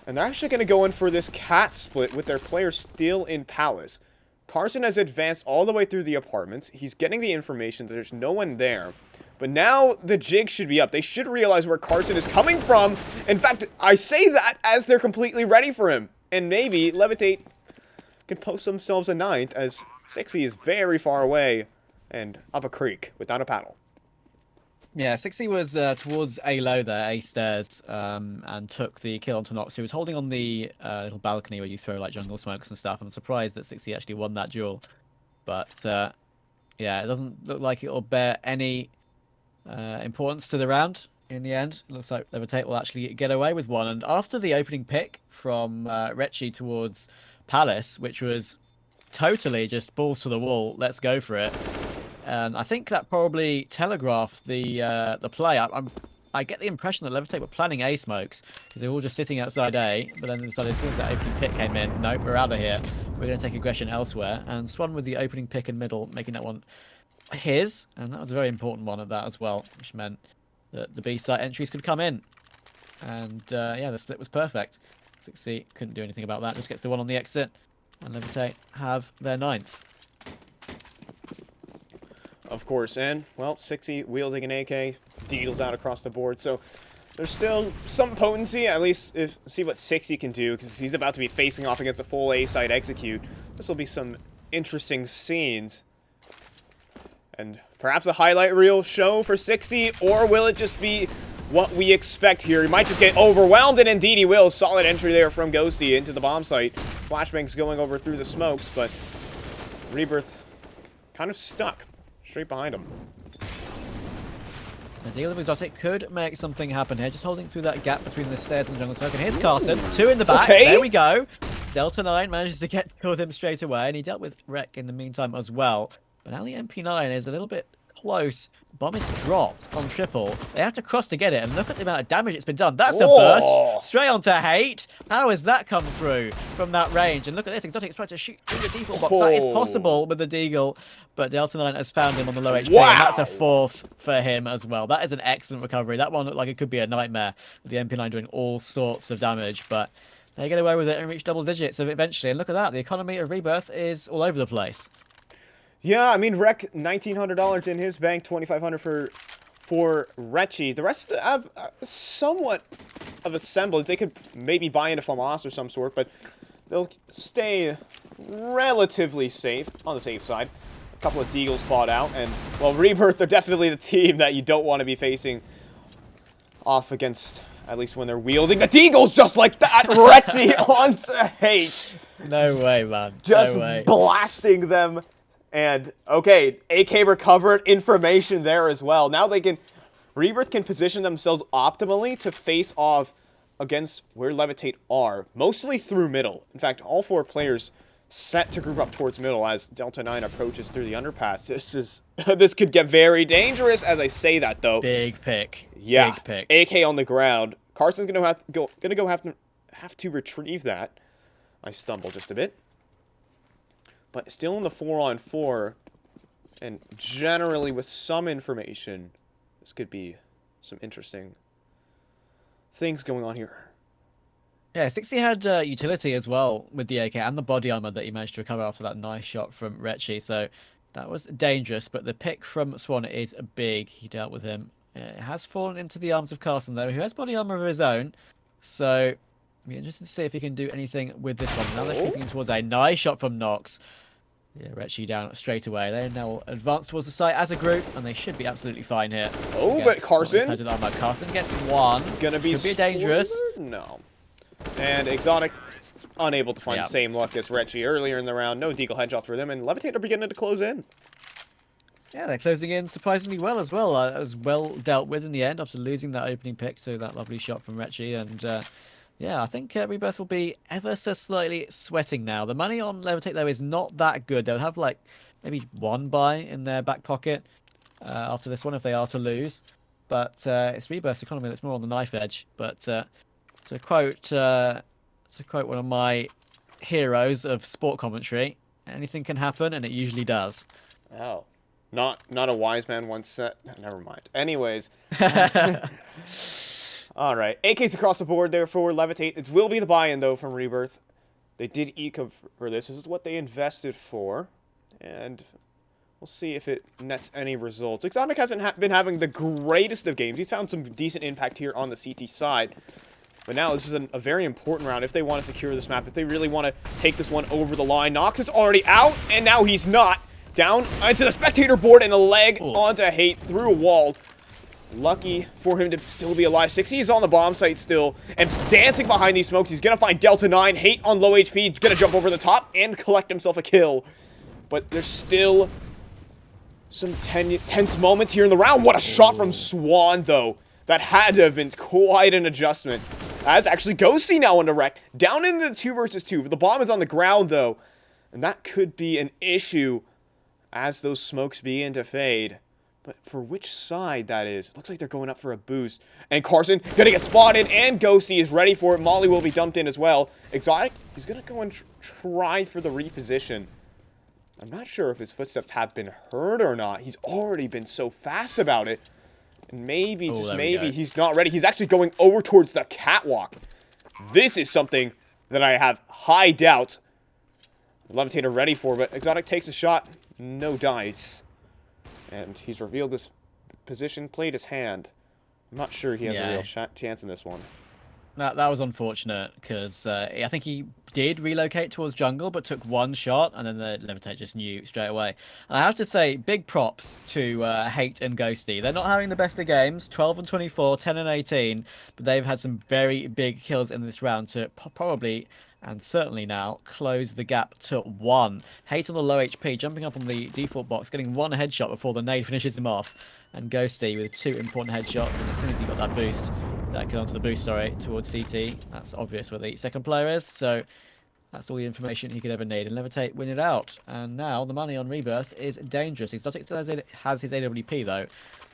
And they're actually gonna go in for this cat split with their players still in Palace. Carson has advanced all the way through the apartments. He's getting the information that there's no one there. But now the jig should be up. They should realize where Carson is coming from. In fact, I say that as they're completely ready for him. And maybe Levitate can post themselves a 9th, as 60 is very far away and up a creek without a paddle. Yeah, 60 was towards A low there, A stairs, and took the kill onto Nox, who was holding on the little balcony where you throw like jungle smokes and stuff. I'm surprised that 60 actually won that duel. But yeah, it doesn't look like it will bear any importance to the round in the end. It looks like Levitate will actually get away with one. And after the opening pick from Retchi towards Palace, which was totally just balls to the wall, let's go for it. And I think that probably telegraphed the play. I get the impression that Levitate were planning A smokes, because they were all just sitting outside A, but then decided as soon as that opening pick came in, nope, we're out of here. We're going to take aggression elsewhere. And Swan with the opening pick in middle, making that one his, and that was a very important one at that as well, which meant that the B site entries could come in. And yeah, the split was perfect. 60 couldn't do anything about that, just gets the one on the exit, and Levitate have their 9th. Of course, and, well, 60 wielding an AK, deals out across the board, so there's still some potency, at least see what 60 can do, because he's about to be facing off against a full A-side execute. This will be some interesting scenes. And perhaps a highlight reel show for 60, or will it just be what we expect here? He might just get overwhelmed, and indeed he will. Solid entry there from Ghosty into the bomb site. Flashbangs going over through the smokes, but Rebirth kind of stuck straight behind him. The deal of Exotic could make something happen here, just holding through that gap between the stairs and jungle smoke. And here's Carson, 2 in the back. Okay. There we go. Delta 9 manages to get with him straight away, and he dealt with Rek in the meantime as well. But now the MP9 is a little bit close. Bomb is dropped on triple. They have to cross to get it, and look at the amount of damage it's been done. That's a burst straight onto Hate. How has that come through from that range? And look at this, Exotic's trying to shoot through the default box. That is possible with the Deagle, but Delta 9 has found him on the low HP, and that's a 4th for him as well. That is an excellent recovery. That one looked like it could be a nightmare, with the MP9 doing all sorts of damage, but they get away with it and reach double digits eventually. And look at that, the economy of Rebirth is all over the place. Yeah, I mean, Rek, $1,900 in his bank, $2,500 for Retchi. The rest have somewhat of a semblance. They could maybe buy into FAMAS or some sort, but they'll stay relatively safe, on the safe side. A couple of Deagles bought out, and, well, Rebirth are definitely the team that you don't want to be facing off against, at least when they're wielding the Deagles just like that. Retchi onto Hate. No way, man. Just no way. Blasting them. And, okay, AK recovered, information there as well. Now Rebirth can position themselves optimally to face off against where Levitate are, mostly through middle. In fact, all 4 players set to group up towards middle as Delta 9 approaches through the underpass. This could get very dangerous as I say that, though. Big pick. Yeah, Big pick. AK on the ground. Carson's have to retrieve that. I stumble just a bit. But still in the 4-on-4, and generally with some information, this could be some interesting things going on here. Yeah, 60 had utility as well with the AK and the body armor that he managed to recover after that nice shot from Retchi. So that was dangerous, but the pick from Swan is big. He dealt with him. It has fallen into the arms of Carson, though, who has body armor of his own. So it'll be interesting to see if he can do anything with this one. Now they're creeping towards a nice shot from Nox. Yeah, Retchi down straight away. They now advance towards the site as a group, and they should be absolutely fine here. Oh, but Carson? Carson gets one. Gonna be could be dangerous. No. And Exotic unable to find the same luck as Retchi earlier in the round. No deagle headshots for them, and Levitate are beginning to close in. Yeah, they're closing in surprisingly well as well. It was well dealt with in the end after losing that opening pick to that lovely shot from Retchi. And yeah, I think Rebirth will be ever so slightly sweating now. The money on Levitate, though, is not that good. They'll have like maybe one buy in their back pocket after this one if they are to lose. But it's Rebirth's economy that's more on the knife edge. But to quote one of my heroes of sport commentary, anything can happen, and it usually does. Oh. Not a wise man once said. Never mind. Anyways. All right. AKs across the board there for Levitate. It will be the buy-in, though, from Rebirth. They did eco for this. This is what they invested for. And we'll see if it nets any results. Exotic hasn't been having the greatest of games. He's found some decent impact here on the CT side. But now this is a very important round if they want to secure this map. If they really want to take this one over the line. Nox is already out, and now he's not. Down into the spectator board and a leg onto Hate through a wall. Lucky for him to still be alive. 60 is on the bomb site still and dancing behind these smokes. He's going to find Delta 9. Hate on low HP. Going to jump over the top and collect himself a kill. But there's still some tense moments here in the round. What a shot from Swan, though. That had to have been quite an adjustment. As actually Ghosty now on the wreck. Down into the 2 versus 2. The bomb is on the ground, though. And that could be an issue as those smokes begin to fade. But for which side that is? Looks like they're going up for a boost. And Carson gonna get spotted, and Ghosty is ready for it. Molly will be dumped in as well. Exotic, he's gonna go and try for the reposition. I'm not sure if his footsteps have been heard or not. He's already been so fast about it. And maybe, just maybe, he's not ready. He's actually going over towards the catwalk. This is something that I have high doubts Levitator ready for, but Exotic takes a shot. No dice. And he's revealed his position, played his hand. I'm not sure he has a real chance in this one. That was unfortunate, because I think he did relocate towards jungle, but took one shot, and then the Levitate just knew straight away. And I have to say, big props to Hate and Ghosty. They're not having the best of games, 12 and 24, 10 and 18, but they've had some very big kills in this round to probably, and certainly now, close the gap to 1. Hate on the low HP, jumping up on the default box, getting 1 headshot before the nade finishes him off. And Ghosty with 2 important headshots, and as soon as he got that boost, that kill onto the boost, sorry, towards CT, that's obvious where the second player is, so that's all the information he could ever need. And Levitate win it out. And now the money on Rebirth is dangerous. Exotic still has his AWP, though,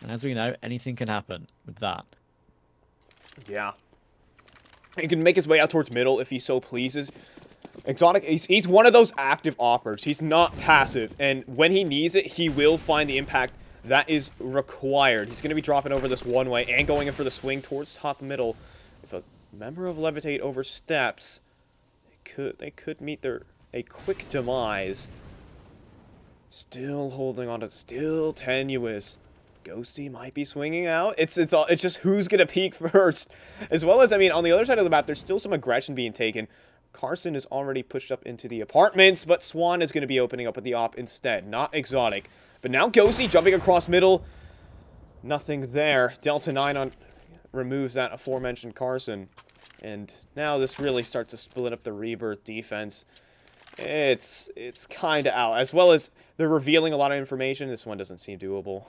and as we know, anything can happen with that. Yeah. He can make his way out towards middle if he so pleases. Exotic, he's one of those active offers. He's not passive, and when he needs it, he will find the impact that is required. He's going to be dropping over this one way and going in for the swing towards top middle. If a member of Levitate oversteps, they could meet a quick demise. Still holding on to, still tenuous. Ghosty might be swinging out. It's just who's gonna peek first, as well as, I mean, on the other side of the map, there's still some aggression being taken. Carson is already pushed up into the apartments, but Swan is going to be opening up with the op instead, not Exotic. But now Ghosty jumping across middle. Nothing there. Delta 9 removes that aforementioned Carson. And now this really starts to split up the Rebirth defense. It's kind of out. As well as they're revealing a lot of information. This one doesn't seem doable.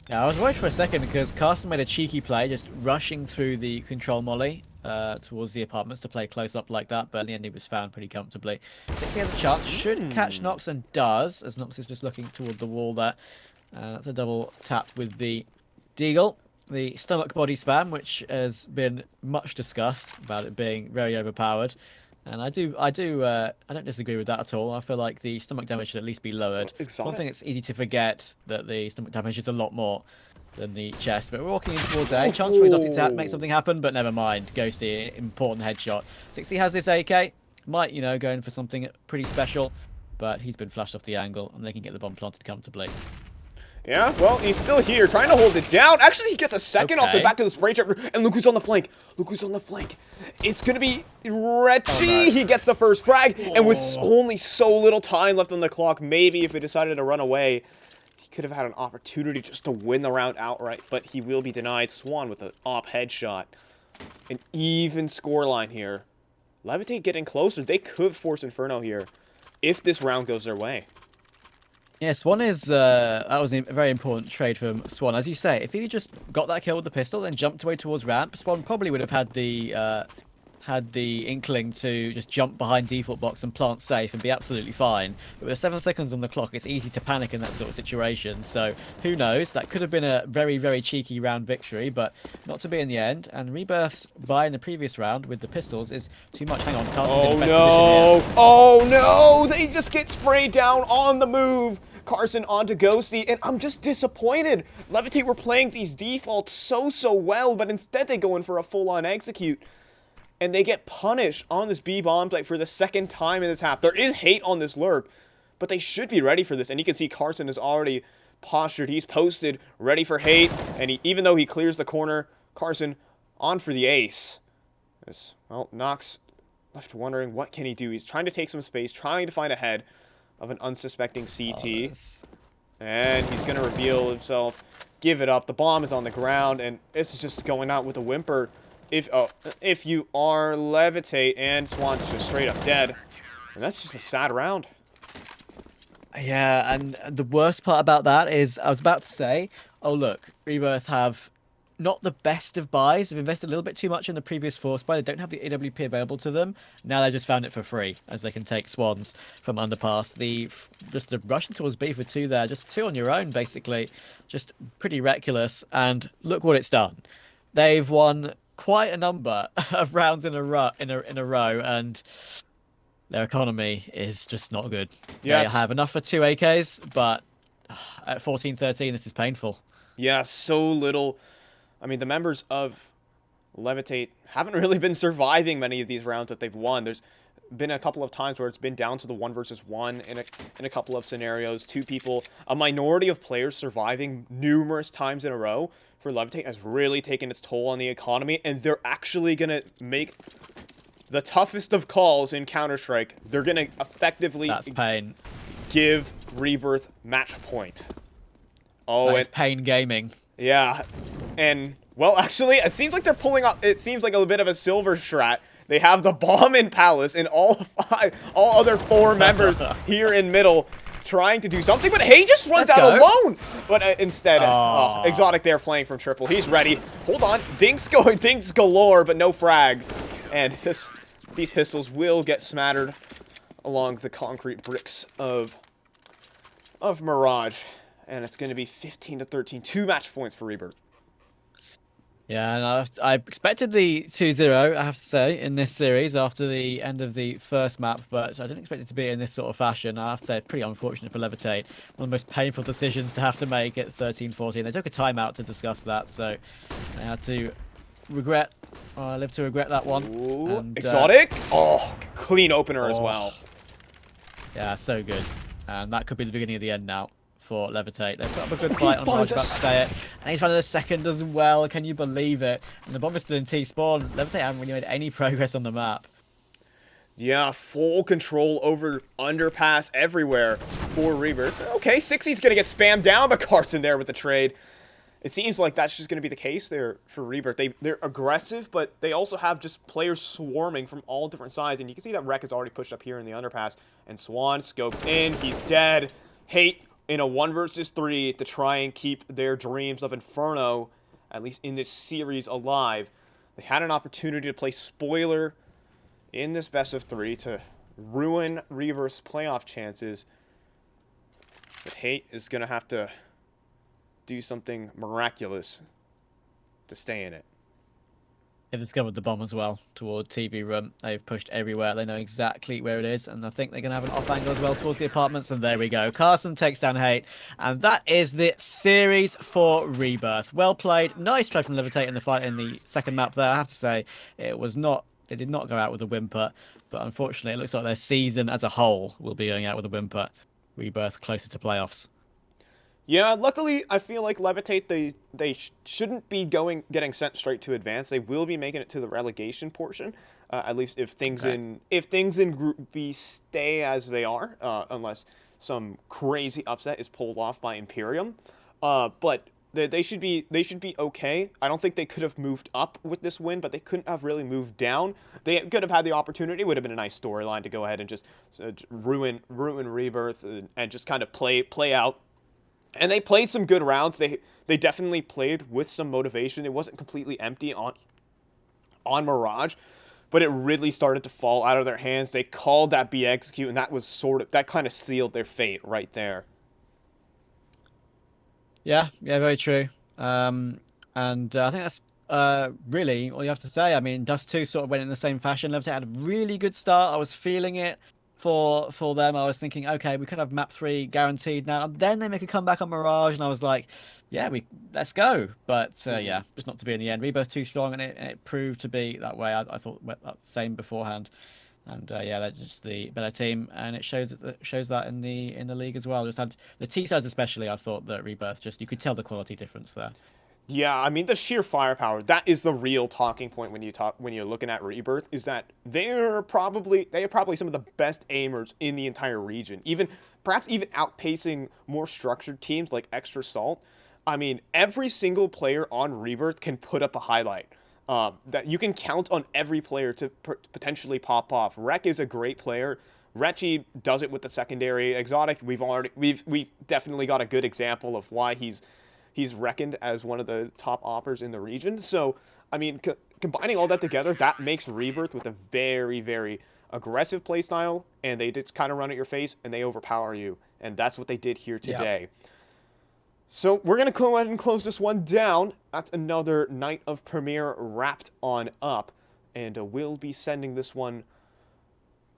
Yeah, I was worried for a second because Carson made a cheeky play, just rushing through the control molly towards the apartments to play close up like that, but in the end he was found pretty comfortably. 60 has a chance, should catch Nox, and does, as Nox is just looking toward the wall there. That's a double tap with the Deagle. the stomach body spam, which has been much discussed about it being very overpowered. And I don't disagree with that at all. I feel like the stomach damage should at least be lowered. One Exotic. thing it's easy to forget that the stomach damage is a lot more than the chest. But we're walking in towards A. Chance for Exotic to make something happen, but never mind. Ghosty, important headshot. 60 has this AK. Might, go in for something pretty special. But he's been flashed off the angle, and they can get the bomb planted comfortably. Yeah, well, he's still here, trying to hold it down. Actually, he gets a second off the Okay. back of the spray trap, and look who's on the flank. Look who's on the flank. It's going to be Retchy. no. He gets the first frag, and with only so little time left on the clock, maybe if he decided to run away, he could have had an opportunity just to win the round outright, but he will be denied. Swan with an op headshot. An even scoreline here. Levitate getting closer. They could force Inferno here if this round goes their way. Yeah, Swan is that was a very important trade from Swan. As you say, if he just got that kill with the pistol, then jumped away towards ramp, Swan probably would have had the inkling to just jump behind default box and plant safe and be absolutely fine. But with 7 seconds on the clock, it's easy to panic in that sort of situation. So who knows? That could have been a very, very cheeky round victory, but not to be in the end. And Rebirth's buy in the previous round with the pistols is too much. Hang on, Carson's in the best position here. Oh no! They just get sprayed down on the move. Carson onto Ghosty, and I'm just disappointed. Levitate were playing these defaults so well, but instead they go in for a full-on execute. And they get punished on this B-bomb play for the second time in this half. There is hate on this lurk, but they should be ready for this. And you can see Carson is already postured. He's posted, ready for hate. And even though he clears the corner, Carson on for the ace. Well, Nox left wondering what can he do. He's trying to take some space, trying to find a head of an unsuspecting CT. And he's going to reveal himself, give it up. The bomb is on the ground, and it's just going out with a whimper. If you are Levitate, and Swan's just straight up dead. And that's just a sad round. Yeah, and the worst part about that is I was about to say, oh look, Rebirth have not the best of buys. They've invested a little bit too much in the previous force buy. They don't have the AWP available to them. Now they just found it for free, as they can take Swans from underpass. Just the rushing towards B for 2 there, just 2 on your own, basically. Just pretty reckless. And look what it's done. They've won quite a number of rounds in a row, and their economy is just not good. Yes. They have enough for 2 AKs, but at 14-13, this is painful. Yeah, so little. I mean, the members of Levitate haven't really been surviving many of these rounds that they've won. There's been a couple of times where it's been down to the 1 versus 1 in a couple of scenarios. 2 people, a minority of players surviving numerous times in a row for Levitate has really taken its toll on the economy, and they're actually going to make the toughest of calls in Counter-Strike. They're going to effectively That's pain. give Rebirth match point. Oh, it's pain gaming. Yeah, and, well, actually, it seems like they're pulling off, it seems like a bit of a silver strat. They have the bomb in Palace, and all other 4 members here in middle trying to do something, but Hay just runs out alone. But instead, Exotic there playing from triple. He's ready. Hold on, Dinks galore, but no frags. And these pistols will get smattered along the concrete bricks of Mirage. And it's going to be 15-13, 2 match points for Rebirth. Yeah, and I expected the 2-0, I have to say, in this series after the end of the first map, but I didn't expect it to be in this sort of fashion. I have to say, it's pretty unfortunate for Levitate. One of the most painful decisions to have to make at 13-14. They took a timeout to discuss that, so they had to live to regret that one. Ooh, and, Exotic? Clean opener as well. Yeah, so good. And that could be the beginning of the end now for Levitate. They've put up a good fight on Mirage, about to say it. And he's finding the second as well. Can you believe it? And the bomb is still in T-spawn. Levitate haven't really made any progress on the map. Yeah, full control over underpass everywhere for Rebirth. Okay, 60's going to get spammed down, but Carson there with the trade. It seems like that's just going to be the case there for Rebirth. They're aggressive, but they also have just players swarming from all different sides. And you can see that Wreck is already pushed up here in the underpass. And Swan scoped in. He's dead. Hate in a 1 versus 3 to try and keep their dreams of Inferno, at least in this series, alive. They had an opportunity to play spoiler in this best of 3 to ruin Rebirth's playoff chances. But Hate is going to have to do something miraculous stay in it. They've discovered the bomb as well toward TV room. They've pushed everywhere. They know exactly where it is, and I think they're going to have an off angle as well towards the apartments. And there we go. Carson takes down Hate, and that is the series for Rebirth. Well played. Nice try from Levitate in the fight in the second map there. I have to say, it was not. They did not go out with a whimper, but unfortunately, it looks like their season as a whole will be going out with a whimper. Rebirth closer to playoffs. Yeah, luckily I feel like Levitate they shouldn't be getting sent straight to advance. They will be making it to the relegation portion, at least if things in Group B stay as they are, unless some crazy upset is pulled off by Imperium. But they should be okay. I don't think they could have moved up with this win, but they couldn't have really moved down. They could have had the opportunity. It would have been a nice storyline to go ahead and just ruin Rebirth and just kind of play out. And they played some good rounds. They definitely played with some motivation. It wasn't completely empty on Mirage, but it really started to fall out of their hands. They called that B execute, and that kind of sealed their fate right there. Yeah, very true. And I think that's really all you have to say. I mean, Dust 2 sort of went in the same fashion. Levitate had a really good start. I was feeling it for them. I was thinking, okay, we could have map 3 guaranteed now. And then they make a comeback on Mirage, and I was like, yeah, let's go. But yeah, just not to be in the end. Rebirth too strong, and it proved to be that way. I thought the same beforehand. And yeah, that's just the better team, and it shows that in the league as well. Just had the T sides especially. I thought that Rebirth you could tell the quality difference there. Yeah, I mean the sheer firepower, that is the real talking point when you're looking at Rebirth, is that they are probably some of the best aimers in the entire region. Perhaps even outpacing more structured teams like Extra Salt. I mean, every single player on Rebirth can put up a highlight. That you can count on every player to potentially pop off. Rek is a great player. Rechi does it with the secondary. Exotic, we've definitely got a good example of why he's reckoned as one of the top oppers in the region. So, I mean, combining all that together, that makes Rebirth with a very, very aggressive playstyle, and they just kind of run at your face, and they overpower you. And that's what they did here today. Yep. So we're going to go ahead and close this one down. That's another night of Premiere wrapped on up. And we'll be sending this one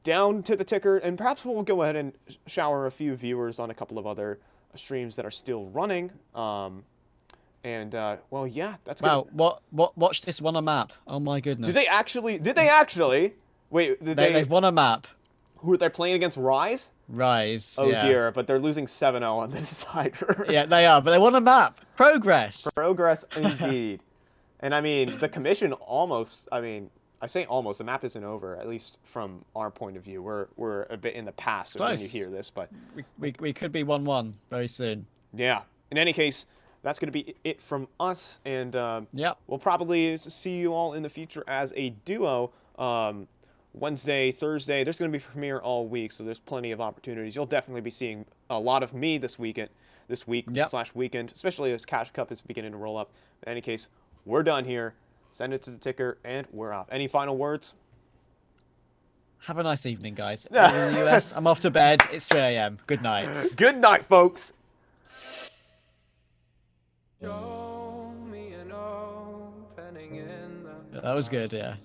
down to the ticker, and perhaps we'll go ahead and shower a few viewers on a couple of other streams that are still running. Well, yeah, that's wow. Watch this one a map. Oh my goodness. Did they actually? Wait, they've won a map. Who they're playing against? Rise? Rise. Oh yeah. dear, but they're losing 7-0 on the decider. Yeah, they are, but they won a map. Progress. Progress indeed. And I mean, the commission almost. I mean, I say almost. The map isn't over, at least from our point of view. We're a bit in the past when you hear this, but we could be 1-1 very soon. Yeah. In any case, that's going to be it from us, and we'll probably see you all in the future as a duo. Wednesday, Thursday, there's going to be Premiere all week, so there's plenty of opportunities. You'll definitely be seeing a lot of me this week / weekend, especially as Cash Cup is beginning to roll up. In any case, we're done here. Send it to the ticker, and we're off. Any final words? Have a nice evening, guys. In the US, I'm off to bed. It's 3 a.m. Good night. Good night, folks. That was good, yeah.